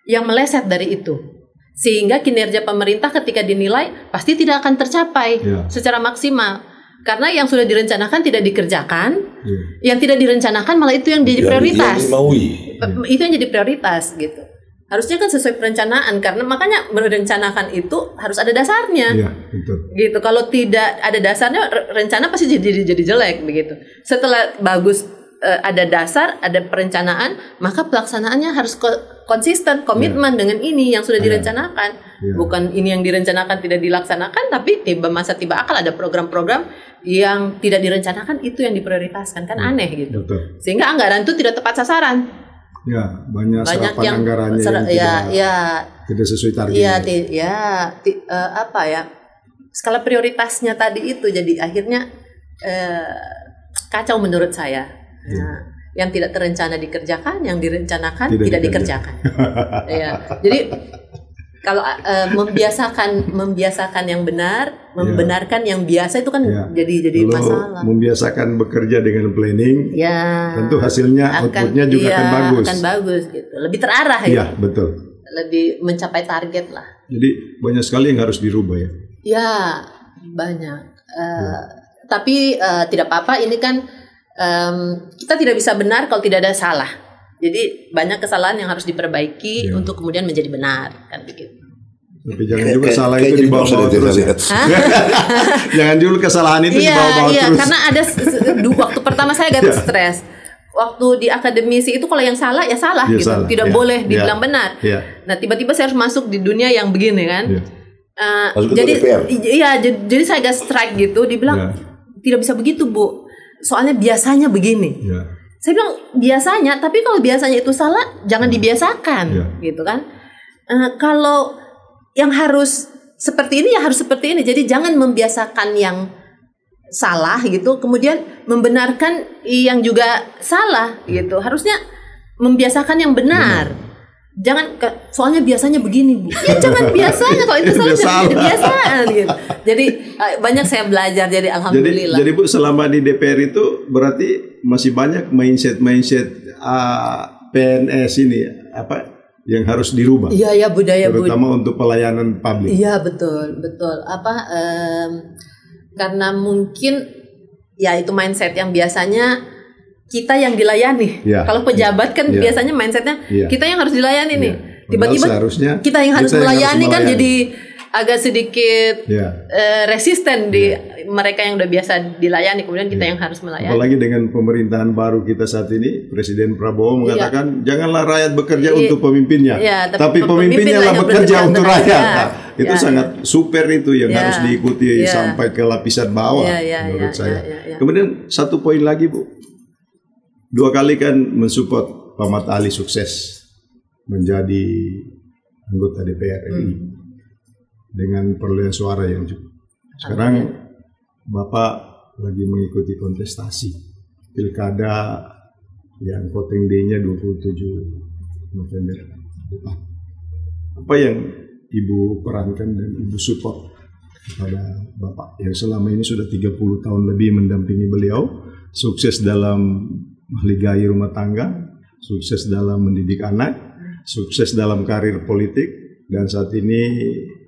yang meleset dari itu. Sehingga kinerja pemerintah ketika dinilai pasti tidak akan tercapai secara maksimal. Karena yang sudah direncanakan tidak dikerjakan, yang tidak direncanakan malah itu yang jadi prioritas. Itu yang jadi prioritas gitu. Harusnya kan sesuai perencanaan, karena makanya merencanakan itu harus ada dasarnya. Gitu. Kalau tidak ada dasarnya, rencana pasti jadi jelek begitu. Setelah bagus ada dasar, ada perencanaan, maka pelaksanaannya harus konsisten, komitmen dengan ini yang sudah direncanakan. Bukan ini yang direncanakan tidak dilaksanakan, tapi tiba akal ada program-program yang tidak direncanakan itu yang diprioritaskan, kan aneh gitu. Sehingga anggaran itu tidak tepat sasaran. Banyak serapan anggarannya tidak sesuai target. Skala prioritasnya tadi itu jadi akhirnya kacau menurut saya. Nah, yang tidak terencana dikerjakan, yang direncanakan tidak dikerjakan. Ya, jadi kalau membiasakan yang benar, membenarkan yang biasa itu kan jadi kalau masalah. Membiasakan bekerja dengan planning, tentu hasilnya outputnya juga akan bagus. Akan bagus gitu, lebih terarah ya. Iya betul. Lebih mencapai target lah. Jadi banyak sekali yang harus dirubah ya. Ya banyak. Tapi tidak apa-apa. Ini kan kita tidak bisa benar kalau tidak ada salah. Jadi banyak kesalahan yang harus diperbaiki untuk kemudian menjadi benar kan begitu. Tapi jangan juga salah itu dibawa-bawa terus ya. Jangan dulu kesalahan itu dibawa-bawa terus. Iya, karena ada waktu pertama saya agak stres. Waktu di akademisi itu kalau yang salah ya salah gitu, salah. Tidak boleh dibilang benar. Nah tiba-tiba saya harus masuk di dunia yang begini kan. Jadi saya agak strike gitu. Dibilang tidak bisa begitu Bu. Soalnya biasanya begini. Saya bilang biasanya, tapi kalau biasanya itu salah, jangan dibiasakan, gitu kan? Kalau yang harus seperti ini ya harus seperti ini. Jadi jangan membiasakan yang salah gitu, kemudian membenarkan yang juga salah gitu. Harusnya membiasakan yang benar. Jangan soalnya biasanya begini Bu. Ya jangan biasanya kalau itu salah jangan kebiasaan gitu. Jadi banyak saya belajar jadi alhamdulillah. Jadi Bu selama di DPR itu berarti masih banyak mindset PNS ini apa yang harus dirubah. Iya budaya terutama untuk pelayanan publik. Iya betul. Karena mungkin ya itu mindset yang biasanya kita yang dilayani. Kalau pejabat kan biasanya mindsetnya kita yang harus dilayani nih. Tiba-tiba kita yang harus melayani kan jadi agak sedikit resisten di mereka yang udah biasa dilayani. Kemudian kita yang harus melayani. Apalagi dengan pemerintahan baru kita saat ini, Presiden Prabowo mengatakan janganlah rakyat bekerja untuk pemimpinnya, tapi pemimpinnya lah bekerja untuk rakyat. Itu sangat super itu yang harus diikuti sampai ke lapisan bawah menurut saya. Kemudian satu poin lagi Bu. 2 kali kan mensupport Pak Mat Ali sukses menjadi anggota DPR RI dengan perolehan suara yang cukup. Sekarang Bapak lagi mengikuti kontestasi pilkada yang voting day-nya 27 November depan. Apa yang Ibu perankan dan Ibu support kepada Bapak yang selama ini sudah 30 tahun lebih mendampingi beliau, sukses dalam menghargai rumah tangga, sukses dalam mendidik anak, sukses dalam karir politik, dan saat ini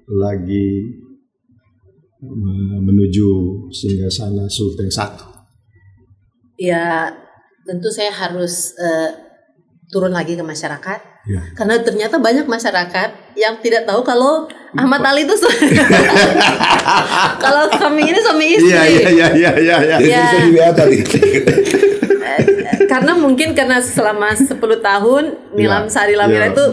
lagi menuju singgasana Sulteng 1. Ya, tentu saya harus turun lagi ke masyarakat, karena ternyata banyak masyarakat yang tidak tahu kalau Ahmad Ali itu kalau kami ini suami istri. Karena mungkin selama 10 tahun Nilam Sari Lamira itu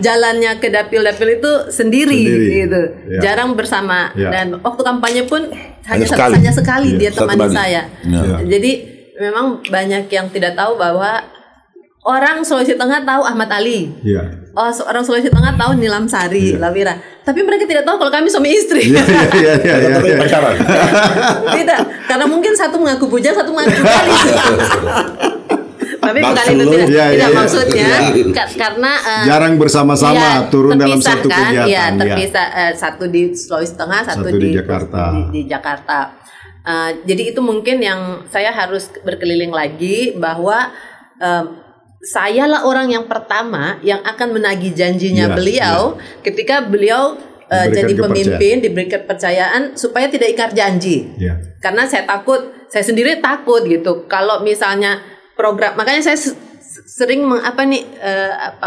jalannya ke dapil-dapil itu sendiri gitu. Jarang bersama dan waktu kampanye pun hanya sekali dia temani saya. Jadi memang banyak yang tidak tahu bahwa orang Sulawesi Tengah tahu Ahmad Ali. Orang Sulawesi Tengah tahu Nilam Sari Lamira. Tapi mereka tidak tahu kalau kami suami istri. Tidak, karena mungkin satu mengaku bujang, satu mengaku galis. Tapi bukan itu tidak maksudnya. Karena jarang bersama-sama turun dalam satu kegiatan. Terpisah, satu di Sulawesi Tengah, satu di Jakarta. Jadi itu mungkin yang saya harus berkeliling lagi bahwa sayalah orang yang pertama yang akan menagih janjinya beliau ketika beliau jadi pemimpin, diberikan kepercayaan supaya tidak ingkar janji. Karena saya sendiri takut gitu kalau misalnya program, makanya saya sering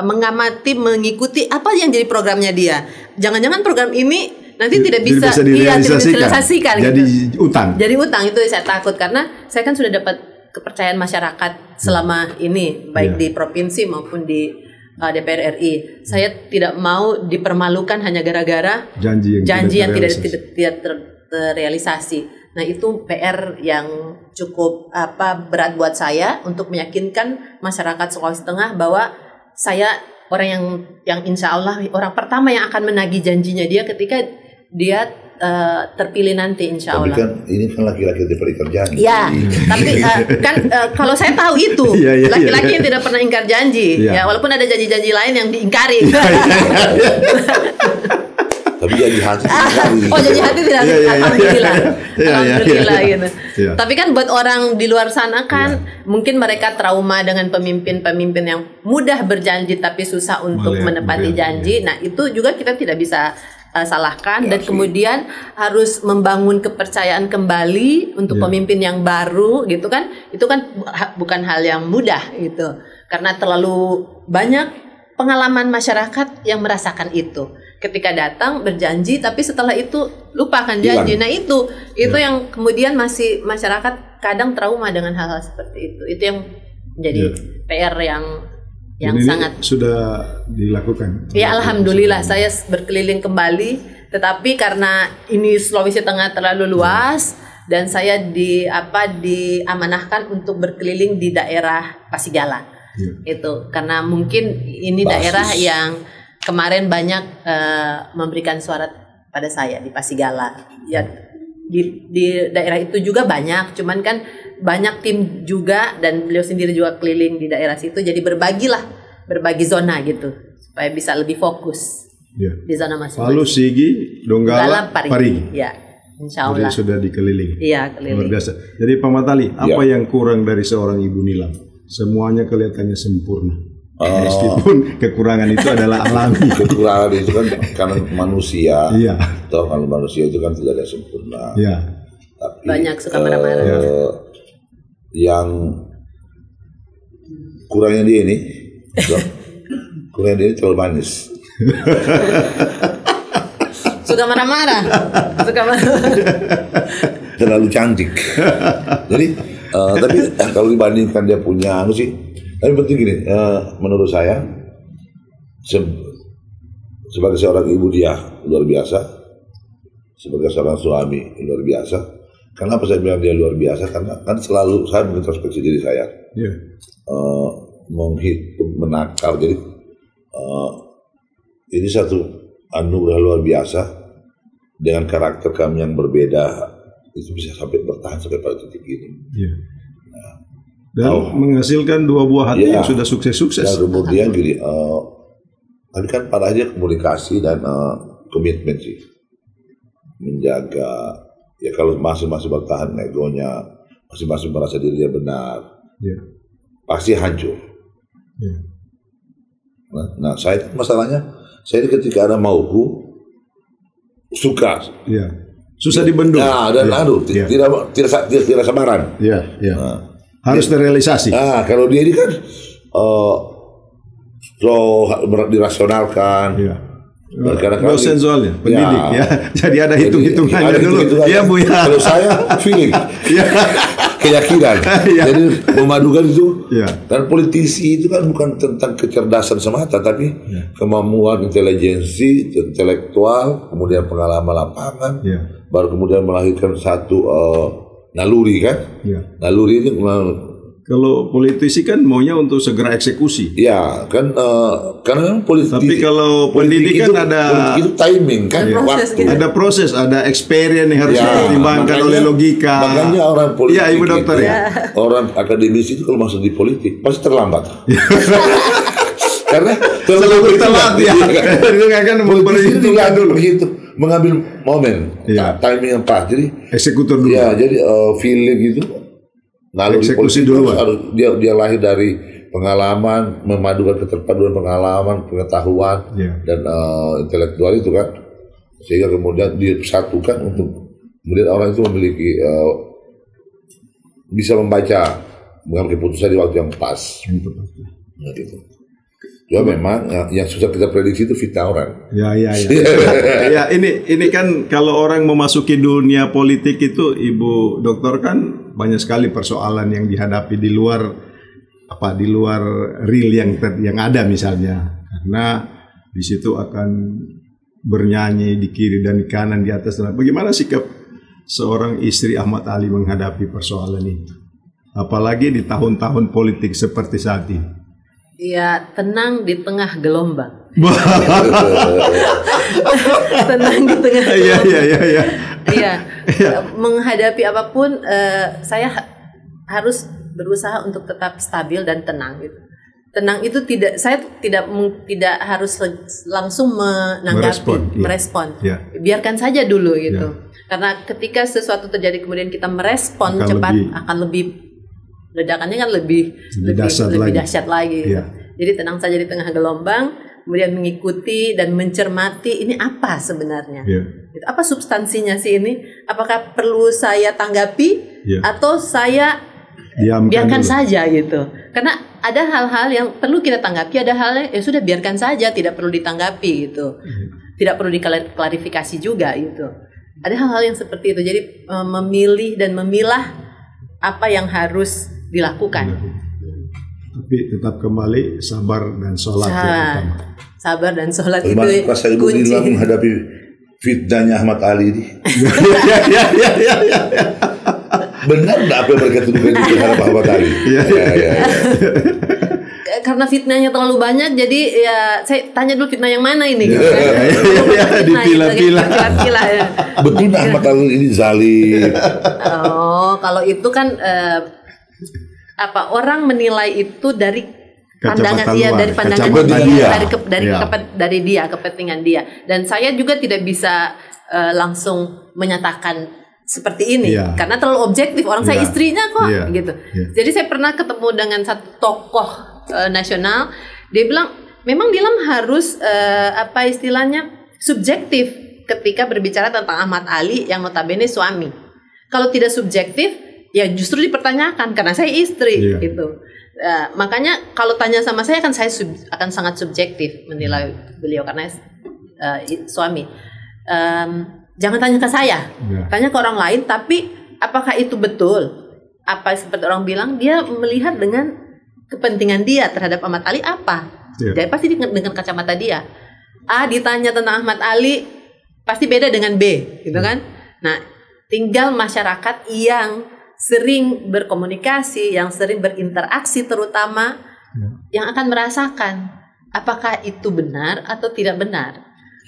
mengamati, mengikuti apa yang jadi programnya dia. Jangan-jangan program ini nanti tidak bisa direalisasikan jadi gitu. Jadi utang itu saya takut karena saya kan sudah dapat kepercayaan masyarakat selama ini baik di provinsi maupun di DPR RI. Saya tidak mau dipermalukan hanya gara-gara janji yang tidak terrealisasi. Nah, itu PR yang cukup berat buat saya untuk meyakinkan masyarakat Sulawesi Tengah bahwa saya orang yang insya Allah orang pertama yang akan menagih janjinya dia ketika dia terpilih nanti insya Tapi Allah. kan ini kan laki-laki yang tidak janji. Ya, tapi kan kalau saya tahu itu laki-laki yang tidak pernah ingkar janji, ya walaupun ada janji-janji lain yang diingkari. Tapi janji hati. Oh, janji hati tidak. Alhamdulillah, alhamdulillah gitu. Tapi kan buat orang di luar sana kan mungkin mereka trauma dengan pemimpin-pemimpin yang mudah berjanji tapi susah untuk menepati janji. Nah itu juga kita tidak bisa salahkan dan kemudian harus membangun kepercayaan kembali untuk pemimpin yang baru gitu kan, itu kan bukan hal yang mudah gitu karena terlalu banyak pengalaman masyarakat yang merasakan itu ketika datang berjanji tapi setelah itu lupakan janji. Nah itu yang kemudian masih masyarakat kadang trauma dengan hal-hal seperti itu yang menjadi PR yang ini sangat sudah dilakukan. Ya alhamdulillah saya berkeliling kembali, tetapi karena ini Sulawesi Tengah terlalu luas dan saya diamanahkan untuk berkeliling di daerah Pasigala. Itu karena mungkin ini daerah yang kemarin banyak memberikan suara pada saya di Pasigala. Ya di daerah itu juga banyak, cuman kan banyak tim juga dan beliau sendiri juga keliling di daerah situ, jadi berbagi zona gitu supaya bisa lebih fokus di zona masing-masing. Palu, Sigi, Donggala, Parigi. Ya, insya Allah. Jadi sudah dikeliling. Iya, keliling. Luar biasa. Jadi Pak Matali, apa yang kurang dari seorang Ibu Nilam? Semuanya kelihatannya sempurna. Meskipun kekurangan itu adalah alami. Kekurangan itu kan karena manusia. Iya. Toh kalau manusia itu kan tidak ada sempurna. Iya. Tapi banyak suka marah-marah. Yang kurangnya dia ini, terlalu manis. Suka marah-marah. Terlalu cantik. Jadi tapi kalau dibandingkan dia punya tapi penting gini, menurut saya sebagai seorang ibu dia luar biasa, sebagai seorang suami luar biasa. Kenapa saya bilang dia luar biasa? Karena kan selalu saya mengintrospeksi diri saya, menghitung, menakar. Jadi ini satu anugerah luar biasa dengan karakter kami yang berbeda itu bisa sampai bertahan sampai pada titik ini. Nah, dan menghasilkan 2 buah hati yang sudah sukses-sukses. Dan kemudian gini, tapi kan pada aja komunikasi dan komitmen sih, menjaga. Ya kalau masing-masing bertahan egonya, masing-masing merasa dirinya benar, pasti hancur. Nah saya masalahnya, saya ketika ada mauku suka, susah dibendung. Nah dan tidak sabaran. Harus terrealisasi. Nah kalau dia ini kan dirasionalkan. Dosen soalnya, pendidik jadi ada hitung-hitungannya dulu. Iya Bu ya. Kalau saya feeling, keyakinan. Jadi memadukan itu. Dan politisi itu kan bukan tentang kecerdasan semata, tapi kemampuan intelijensi, intelektual, kemudian pengalaman lapangan, baru kemudian melahirkan satu naluri kan. Naluri itu kalau politisi kan maunya untuk segera eksekusi. Ya kan karena politisi. Tapi kalau pendidikan ada itu timing kan, waktu. Ada proses, ada experience yang harus dipertimbangkan oleh logika. Makanya orang politik. Iya Ibu Dokter itu, orang akademisi itu kalau masuk di politik pasti terlambat. Karena selalu telat Itu akan memperhitungkan dulu. Mengambil momen, timing yang pas. Jadi eksekutor dulu. Ya, jadi feeling gitu. Lalu eksekusi dulu harus dia lahir dari pengalaman, memadukan keterpaduan pengalaman, pengetahuan dan intelektual itu kan, sehingga kemudian disatukan untuk kemudian orang itu memiliki bisa membaca, mengambil keputusan di waktu yang pas. Nah, gitu. Ya memang yang susah kita prediksi itu fitnah orang. Ya ini kan kalau orang memasuki dunia politik itu Ibu Dokter kan banyak sekali persoalan yang dihadapi di luar real yang ada misalnya, karena di situ akan bernyanyi di kiri dan di kanan, di atas. Bagaimana sikap seorang istri Ahmad Ali menghadapi persoalan itu, apalagi di tahun-tahun politik seperti saat ini? Ya tenang di tengah gelombang. Tenang di tengah Iya. Iya, menghadapi apapun saya harus berusaha untuk tetap stabil dan tenang gitu. Tenang itu saya tidak harus langsung menanggapi, merespon. Ya. Biarkan saja dulu gitu. Karena ketika sesuatu terjadi kemudian kita merespon cepat akan lebih ledakannya kan lebih dahsyat lagi. Gitu. Jadi tenang saja di tengah gelombang, kemudian mengikuti dan mencermati ini apa sebenarnya. Gitu. Apa substansinya sih ini? Apakah perlu saya tanggapi atau saya biarkan saja gitu. Karena ada hal-hal yang perlu kita tanggapi, ada hal yang sudah biarkan saja, tidak perlu ditanggapi gitu. Tidak perlu diklarifikasi juga gitu. Ada hal-hal yang seperti itu. Jadi memilih dan memilah apa yang harus dilakukan. Tapi tetap kembali sabar dan sholat yang utama. Sabar dan sholat itu pas Ibu kunci. Nilam menghadapi fitnahnya Ahmad Ali ini. Benar nggak apa yang mereka tuduhkan itu terhadap Ahmad Ali? Karena fitnahnya terlalu banyak, jadi ya saya tanya dulu fitnah yang mana ini. Gitu, kan? Dipilah-pilah. Betul nggak Ahmad Ali ini zalim? Oh, kalau itu kan orang menilai itu dari pandangan dia, dari pandangan dari dia, kepentingan dia. Dan saya juga tidak bisa langsung menyatakan seperti ini karena terlalu objektif. Orang saya istrinya kok gitu. Jadi saya pernah ketemu dengan satu tokoh nasional, dia bilang memang Nilam harus subjektif ketika berbicara tentang Ahmad Ali yang notabene suami. Kalau tidak subjektif ya justru dipertanyakan karena saya istri gitu. Makanya kalau tanya sama saya kan saya akan sangat subjektif menilai beliau karena suami. Jangan tanya ke saya, tanya ke orang lain. Tapi apakah itu betul? Apa seperti orang bilang dia melihat dengan kepentingan dia terhadap Ahmad Ali apa? Dia pasti dengan kacamata dia. A ditanya tentang Ahmad Ali pasti beda dengan B, gitu kan? Nah, tinggal masyarakat yang sering berkomunikasi, yang sering berinteraksi terutama, yang akan merasakan apakah itu benar atau tidak benar.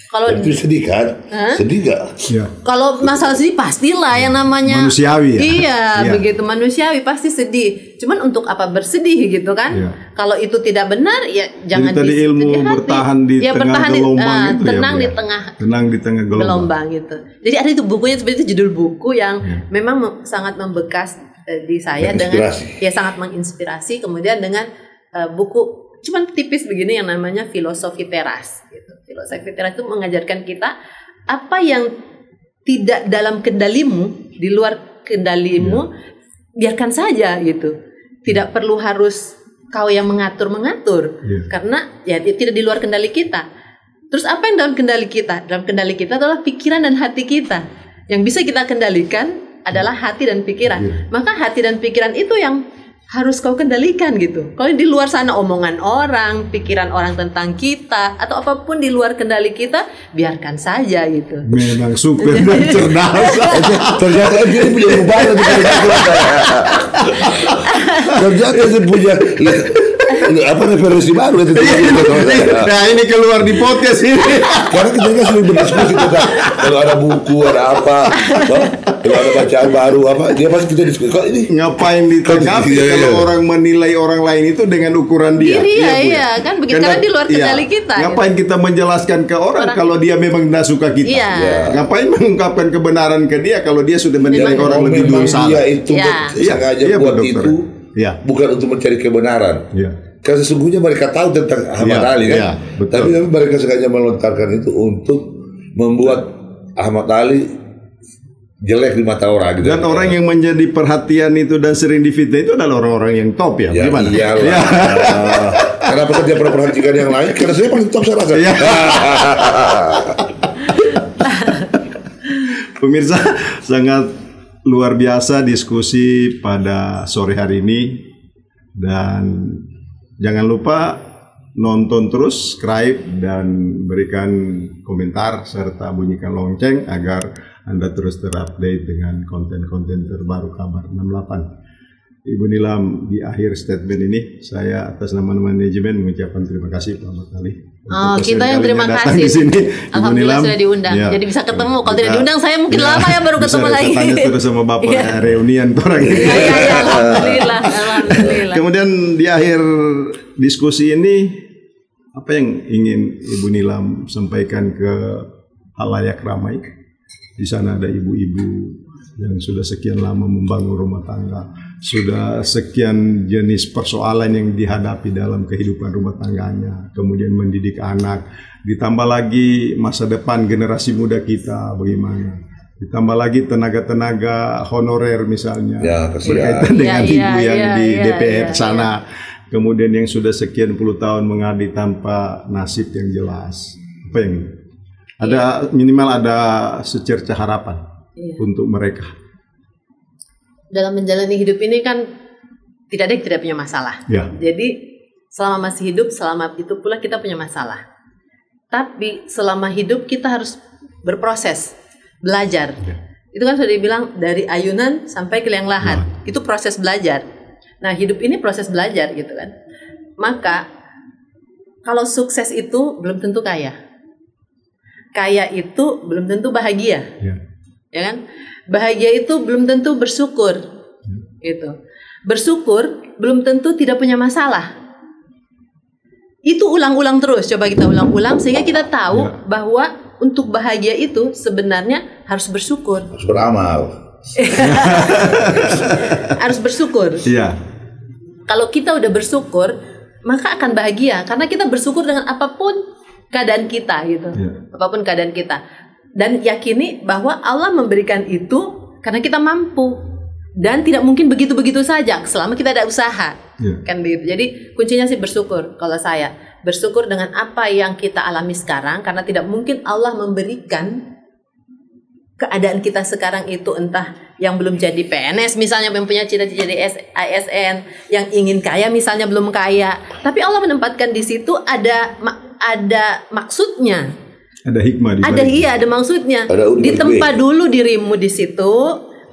Kalau itu sedih kan? Sedih gak? Kalau masalah sedih pastilah yang namanya manusiawi ya. Iya, begitu manusiawi pasti sedih. Cuman untuk apa bersedih gitu kan? Kalau itu tidak benar ya jangan tadi ilmu bertahan di tengah gelombang itu tenang di tengah gelombang gitu. Jadi ada itu bukunya seperti itu, judul buku yang memang sangat membekas di saya dengan sangat menginspirasi. Kemudian dengan buku cuman tipis begini yang namanya Filosofi Teras gitu. Filosofi Teras itu mengajarkan kita apa yang tidak dalam kendalimu, di luar kendalimu, biarkan saja gitu. Tidak perlu harus kau yang mengatur karena ya tidak di luar kendali kita. Terus apa yang dalam kendali kita? Dalam kendali kita adalah pikiran dan hati kita. Yang bisa kita kendalikan adalah hati dan pikiran. Maka hati dan pikiran itu yang harus kau kendalikan gitu. Kalau di luar sana omongan orang, pikiran orang tentang kita atau apapun di luar kendali kita, biarkan saja gitu. Memang super dan cerdas. Ternyata dia punya perubahan di ternyata dia punya referensi baru itu. Nah ini keluar di podcast ini. Karena kita kan sering berdiskusi tentang kalau ada buku, ada apa, kalau ada bacaan baru apa, dia pasti kita diskusi. Kok ini ngapain ditanggapi kalau orang menilai orang lain itu dengan ukuran dia? Iya kan begitu, karena di luar kendali kita. Ngapain kita menjelaskan ke orang kalau dia memang tidak suka kita? Ngapain mengungkapkan kebenaran ke dia kalau dia sudah menilai orang lebih dulu salah? Dia itu sengaja buat itu bukan untuk mencari kebenaran. Karena sesungguhnya mereka tahu tentang Ahmad Ali kan, tapi mereka sengaja melontarkan itu untuk membuat Ahmad Ali jelek di mata orang. Gitu. Dan orang yang menjadi perhatian itu dan sering difitnah itu adalah orang-orang yang top ya. Gimana? Iyalah. Kenapa dia pernah perhatikan yang lain? Karena saya paling top saya rasa. Pemirsa, sangat luar biasa diskusi pada sore hari ini, dan jangan lupa nonton terus, subscribe dan berikan komentar serta bunyikan lonceng agar Anda terus terupdate dengan konten-konten terbaru Kabar 68. Ibu Nilam, di akhir statement ini saya atas nama manajemen mengucapkan terima kasih pertama kali. Oh, kita yang terima kasih. Alhamdulillah sudah diundang. Ya. Jadi bisa ketemu. Kalau tidak diundang saya mungkin lama ya baru ketemu lagi. Tanya terus sama Bapak reunian orang ini. Iya, alhamdulillah. Kemudian di akhir diskusi ini apa yang ingin Ibu Nilam sampaikan ke halayak ramai? Di sana ada ibu-ibu yang sudah sekian lama membangun rumah tangga, sudah sekian jenis persoalan yang dihadapi dalam kehidupan rumah tangganya, kemudian mendidik anak, ditambah lagi masa depan generasi muda kita bagaimana, ditambah lagi tenaga-tenaga honorer misalnya berkaitan dengan ibu yang di DPR sana, kemudian yang sudah sekian puluh tahun mengabdi tanpa nasib yang jelas. Apa yang ini? Ada minimal ada secerca harapan untuk mereka. Dalam menjalani hidup ini kan tidak ada yang tidak punya masalah. Ya. Jadi selama masih hidup, selama itu pula kita punya masalah. Tapi selama hidup kita harus berproses, belajar. Ya. Itu kan sudah dibilang dari ayunan sampai ke liang lahat. Itu proses belajar. Nah, hidup ini proses belajar gitu kan. Maka kalau sukses itu belum tentu kaya. Kaya itu belum tentu bahagia. Ya kan? Bahagia itu belum tentu bersyukur. Gitu. Bersyukur belum tentu tidak punya masalah. Itu ulang-ulang terus. Coba kita ulang-ulang sehingga kita tahu bahwa untuk bahagia itu sebenarnya harus bersyukur. Harus beramal. Harus bersyukur. Iya. Kalau kita udah bersyukur, maka akan bahagia karena kita bersyukur dengan apapun keadaan kita gitu. Apapun keadaan kita. Dan yakini bahwa Allah memberikan itu karena kita mampu dan tidak mungkin begitu-begitu saja selama kita ada usaha. Kan begitu. Jadi kuncinya sih bersyukur. Kalau saya bersyukur dengan apa yang kita alami sekarang karena tidak mungkin Allah memberikan keadaan kita sekarang itu entah yang belum jadi PNS misalnya yang punya cita-cita jadi ASN, yang ingin kaya misalnya belum kaya, tapi Allah menempatkan di situ ada maksudnya. Ada hikmah di balik. Ada maksudnya. Ditempa dulu dirimu di situ,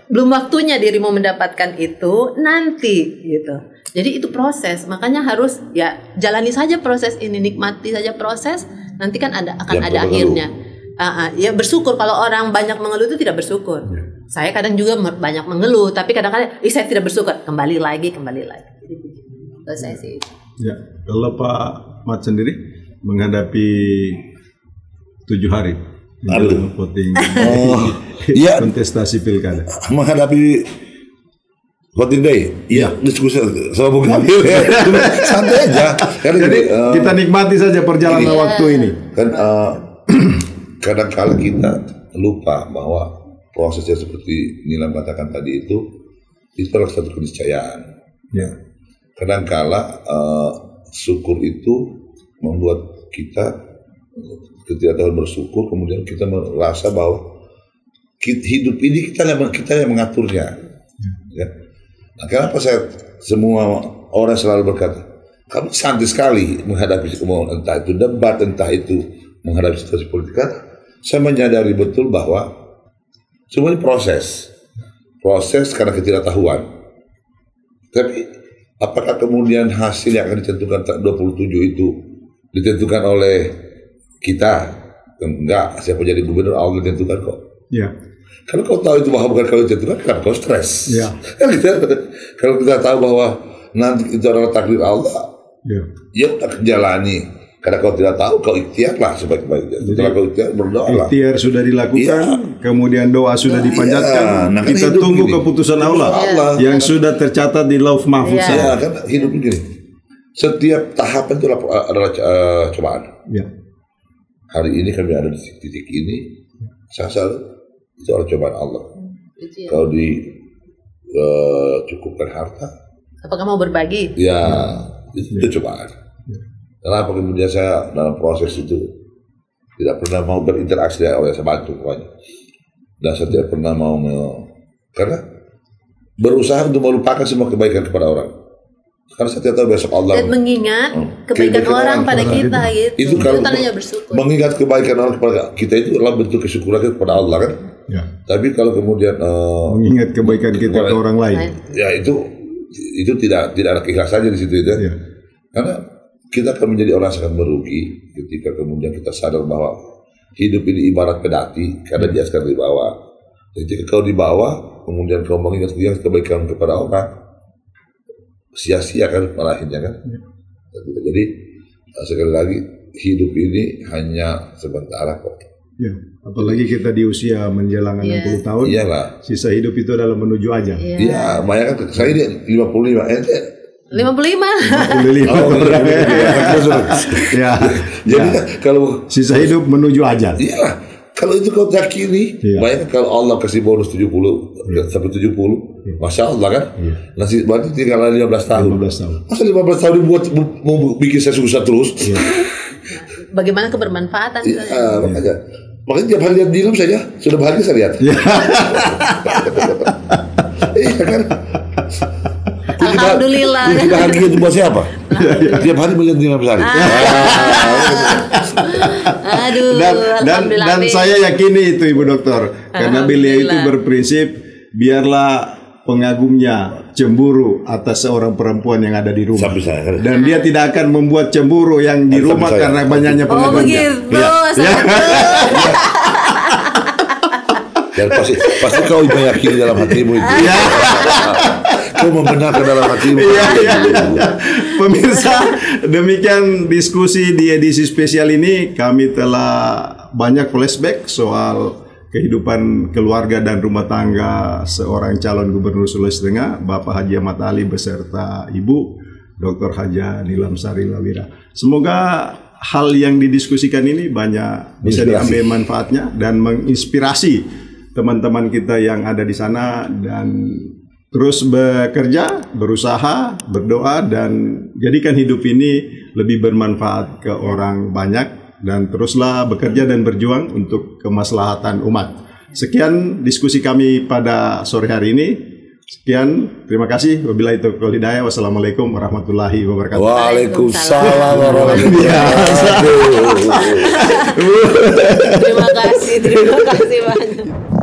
belum waktunya dirimu mendapatkan itu, nanti gitu. Jadi itu proses, makanya harus ya jalani saja proses ini, nikmati saja proses, nanti kan akan ada akhirnya. Ya bersyukur. Kalau orang banyak mengeluh itu tidak bersyukur. Saya kadang juga banyak mengeluh, tapi kadang-kadang saya tidak bersyukur. Kembali lagi. Itu saya sih. Ya, kalau Pak Mat sendiri menghadapi 7 hari voting kontestasi pilkada, menghadapi voting day, diskusi sama Bung Kamil ya, santai aja. Jadi kita nikmati saja perjalanan waktu ini. Kan kadang-kala kita lupa bahwa prosesnya seperti Nilam katakan tadi itu adalah satu keniscayaan. Kadang-kala syukur itu membuat kita ketika tahun bersyukur, kemudian kita merasa bahwa hidup ini kita yang mengaturnya. Nah, kenapa semua orang selalu berkata, kamu santai sekali menghadapi entah itu debat, entah itu menghadapi situasi politik. Saya menyadari betul bahwa semuanya proses karena ketidaktahuan. Tapi apakah kemudian hasil yang akan ditentukan 27 itu ditentukan oleh kita? Enggak, siapa jadi gubernur Allah ditentukan kok. Kalau kau tahu itu bahwa bukan kau ditentukan, kenapa kau stres? Kalau kita tahu bahwa nanti itu adalah takdir Allah, ya kita jalani. Karena kau tidak tahu, kau ikhtiarlah sebaik-baiknya. Setelah kau ikhtiar, berdoalah. Ikhtiar sudah dilakukan, kemudian doa sudah dipanjatkan. Nah, kita tunggu keputusan Allah yang sudah tercatat di Lauh Mahfuz. Kan hidup begini. Setiap tahapan itu adalah cobaan. Hari ini kami ada di titik ini, itu adalah cobaan Allah. Kalau dicukupkan harta, apakah mau berbagi? Itu cobaan. Kenapa kemudian saya dalam proses itu tidak pernah mau berinteraksi dengan orang yang saya bantu, dan saya tidak pernah mau karena berusaha untuk melupakan semua kebaikan kepada orang. Karena saya tidak tahu besok Allah dan mengingat kebaikan orang pada kita gitu. Itu kalau bersyukur. Mengingat kebaikan orang kepada kita itu adalah bentuk kesyukuran kita kepada Allah kan. Tapi kalau kemudian mengingat kebaikan kita ke orang lain, itu itu tidak ada keikhlasannya di situ itu. Iya. Karena kita akan menjadi orang sangat merugi ketika kemudian kita sadar bahwa hidup ini ibarat pedati, karena dia sekarang di bawah. Jadi kalau di bawah, kemudian kau mengingat kebaikan kepada orang, sia-sia kan malahinnya kan. Jadi sekali lagi hidup ini hanya sementara kok. Ya, apalagi kita di usia menjelang 60 tahun. Iyalah. Sisa hidup itu adalah menuju aja. Iya, makanya kan saya ini 55. 55. Oh, Ya. Jadi kalau Sisa hidup menuju aja. iyalah, kalau itu kau yakini, bayangkan kalau Allah kasih bonus 70 sampai 70, Masya Allah kan? Nanti berarti tinggal 15 tahun. 15 tahun. Masa 15 tahun dibuat mau bikin saya susah terus? Bagaimana kebermanfaatan? Iya, makanya tiap hari lihat film saja sudah bahagia saya lihat. Iya kan? Alhamdulillah. Kunci bahagia itu buat siapa? Tiap hari melihat film sehari. Aduh, Dan saya yakini itu Ibu Dokter, karena beliau itu berprinsip biarlah pengagumnya cemburu atas seorang perempuan yang ada di rumah. Sampai saya. Dan dia tidak akan membuat cemburu yang di rumah karena banyaknya Oh pengagumnya. begitu. Dan pasti kau meyakini dalam hatimu itu. Kau membenarkan dalam hatimu. Pemirsa, demikian diskusi di edisi spesial ini. Kami telah banyak flashback soal kehidupan keluarga dan rumah tangga seorang calon gubernur Sulawesi Tengah, Bapak Haji Ahmad Ali beserta Ibu Dr. Haja Nilam Sari Lawira. Semoga hal yang didiskusikan ini banyak bisa diambil manfaatnya dan menginspirasi teman-teman kita yang ada di sana, dan terus bekerja, berusaha, berdoa, dan jadikan hidup ini lebih bermanfaat ke orang banyak. Dan teruslah bekerja dan berjuang untuk kemaslahatan umat. Sekian diskusi kami pada sore hari ini. Sekian, terima kasih. Wabillahi taufiq wal hidayah. Wassalamualaikum warahmatullahi wabarakatuh. Waalaikumsalam warahmatullahi wabarakatuh. Terima kasih banyak.